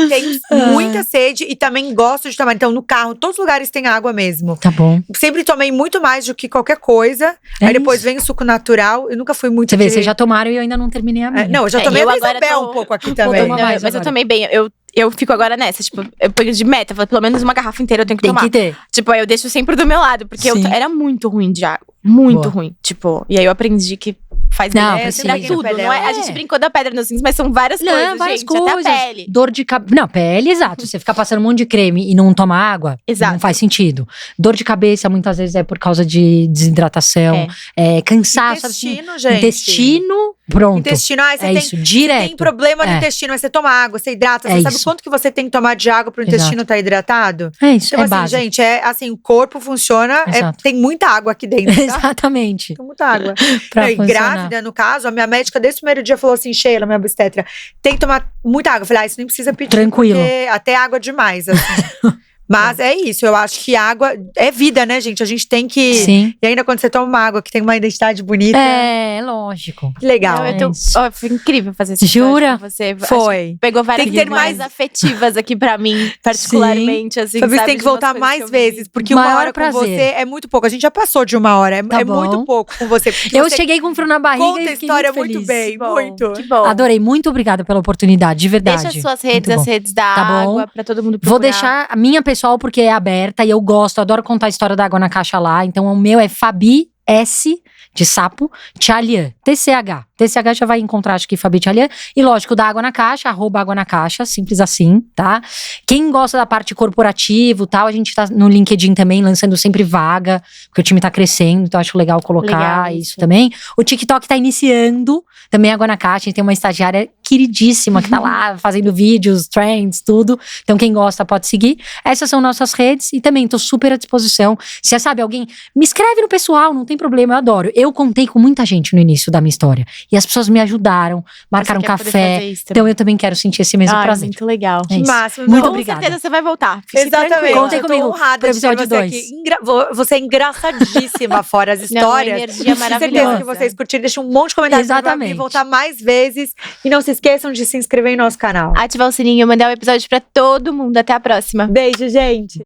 tenho muita sede e também gosto de tomar. Então, no carro, todos os lugares tem água mesmo. Tá bom. Sempre tomei muito mais do que qualquer coisa. É Aí depois isso. vem o suco natural. Eu nunca fui muito Você vê, de... vocês já tomaram e eu ainda não terminei a minha. Não, eu já É, tomei eu a da agora Isabel tô- um pouco aqui Vou também. tomar Não, mais mas eu agora. também bem. Eu fico agora nessa, tipo, eu ponho de meta, eu falo, pelo menos uma garrafa inteira eu tenho que Tem tomar. que ter. Tipo, aí eu deixo sempre do meu lado, porque Sim. era muito ruim de água. Muito Boa. ruim. Tipo, e aí eu aprendi que faz Não, bem precisa. pra tudo, não é? A gente brincou da pedra nos rins, mas são várias Não, coisas, várias gente. coisas. Até a pele. Dor de cabeça. Não, pele, exato. Você ficar passando um monte de creme e não tomar água, Exato. não faz sentido. Dor de cabeça, muitas vezes, é por causa de desidratação, cansaço. Intestino, gente. Intestino, pronto. Intestino, você É tem, isso, direto. tem problema no É. intestino, aí você toma água, você hidrata. É Você sabe isso. quanto que você tem que tomar de água pro intestino estar hidratado? É isso, Então, é assim, básico. gente, o corpo funciona, Exato. tem muita água aqui dentro, tá? Exatamente. Tem muita água. Pra Não, e funcionar. grávida, no caso, a minha médica desde o primeiro dia falou assim, Sheila, minha obstetra, tem que tomar muita água. Eu falei, isso nem precisa pedir, Tranquilo. porque até água demais, assim. Mas é isso, eu acho que água é vida, né, gente? A gente tem que… Sim. E ainda quando você toma uma água que tem uma identidade bonita, É, lógico. que legal. Não, isso. foi incrível fazer esse Jura? episódio com você. Acho que Foi. pegou várias Tem que ter memórias mais- afetivas aqui pra mim, particularmente, assim, Fabrício, sabe? tem que de umas voltar coisas mais que eu vezes, vivi. porque uma Maior hora com prazer. você é muito pouco. A gente já passou de uma hora, Tá é bom. muito pouco com você. porque Eu você cheguei com frio na barriga conta e a fiquei história muito muito feliz. bem, Que bom, muito. Que bom. Adorei, muito obrigada pela oportunidade, de verdade. Deixa as suas redes, Muito as bom. redes da Tá bom. água, pra todo mundo procurar. Vou deixar a minha pessoal porque é aberta e eu gosto, adoro contar a história da água na caixa lá. Então o meu é Fabi S de sapo, Tchalian, TCH. TCH já vai encontrar, acho que Fabi Tchalian. E lógico, da Água na Caixa, @Água na Caixa, simples assim, tá? Quem gosta da parte corporativa e tal, a gente tá no LinkedIn também, lançando sempre vaga, porque o time tá crescendo, então acho legal colocar Legal, isso também. O TikTok tá iniciando, também Água na Caixa, a gente tem uma estagiária queridíssima que tá lá fazendo vídeos, trends, tudo. Então quem gosta pode seguir. Essas são nossas redes e também tô super à disposição. Se já sabe, alguém me escreve no pessoal, não tem problema, eu adoro. Eu contei com muita gente no início da minha história e as pessoas me ajudaram, marcaram Você quer poder café. fazer isso também. Então eu também quero sentir esse mesmo Ai, prazer. muito legal. É isso. Máximo. Muito Não, obrigada. Com certeza você vai voltar. Fique Exatamente. tranquila. Contem Eu tô comigo honrada pro de ter episódio você 2. aqui. Você é engraçadíssima fora as Não, uma histórias. energia Tenho certeza maravilhosa. que vocês curtiram. Deixa um monte de comentários pra Exatamente. vir voltar mais vezes. E não se esqueçam de se inscrever em nosso canal. Ativar o sininho, mandar o episódio pra todo mundo. Até a próxima. Beijo, gente.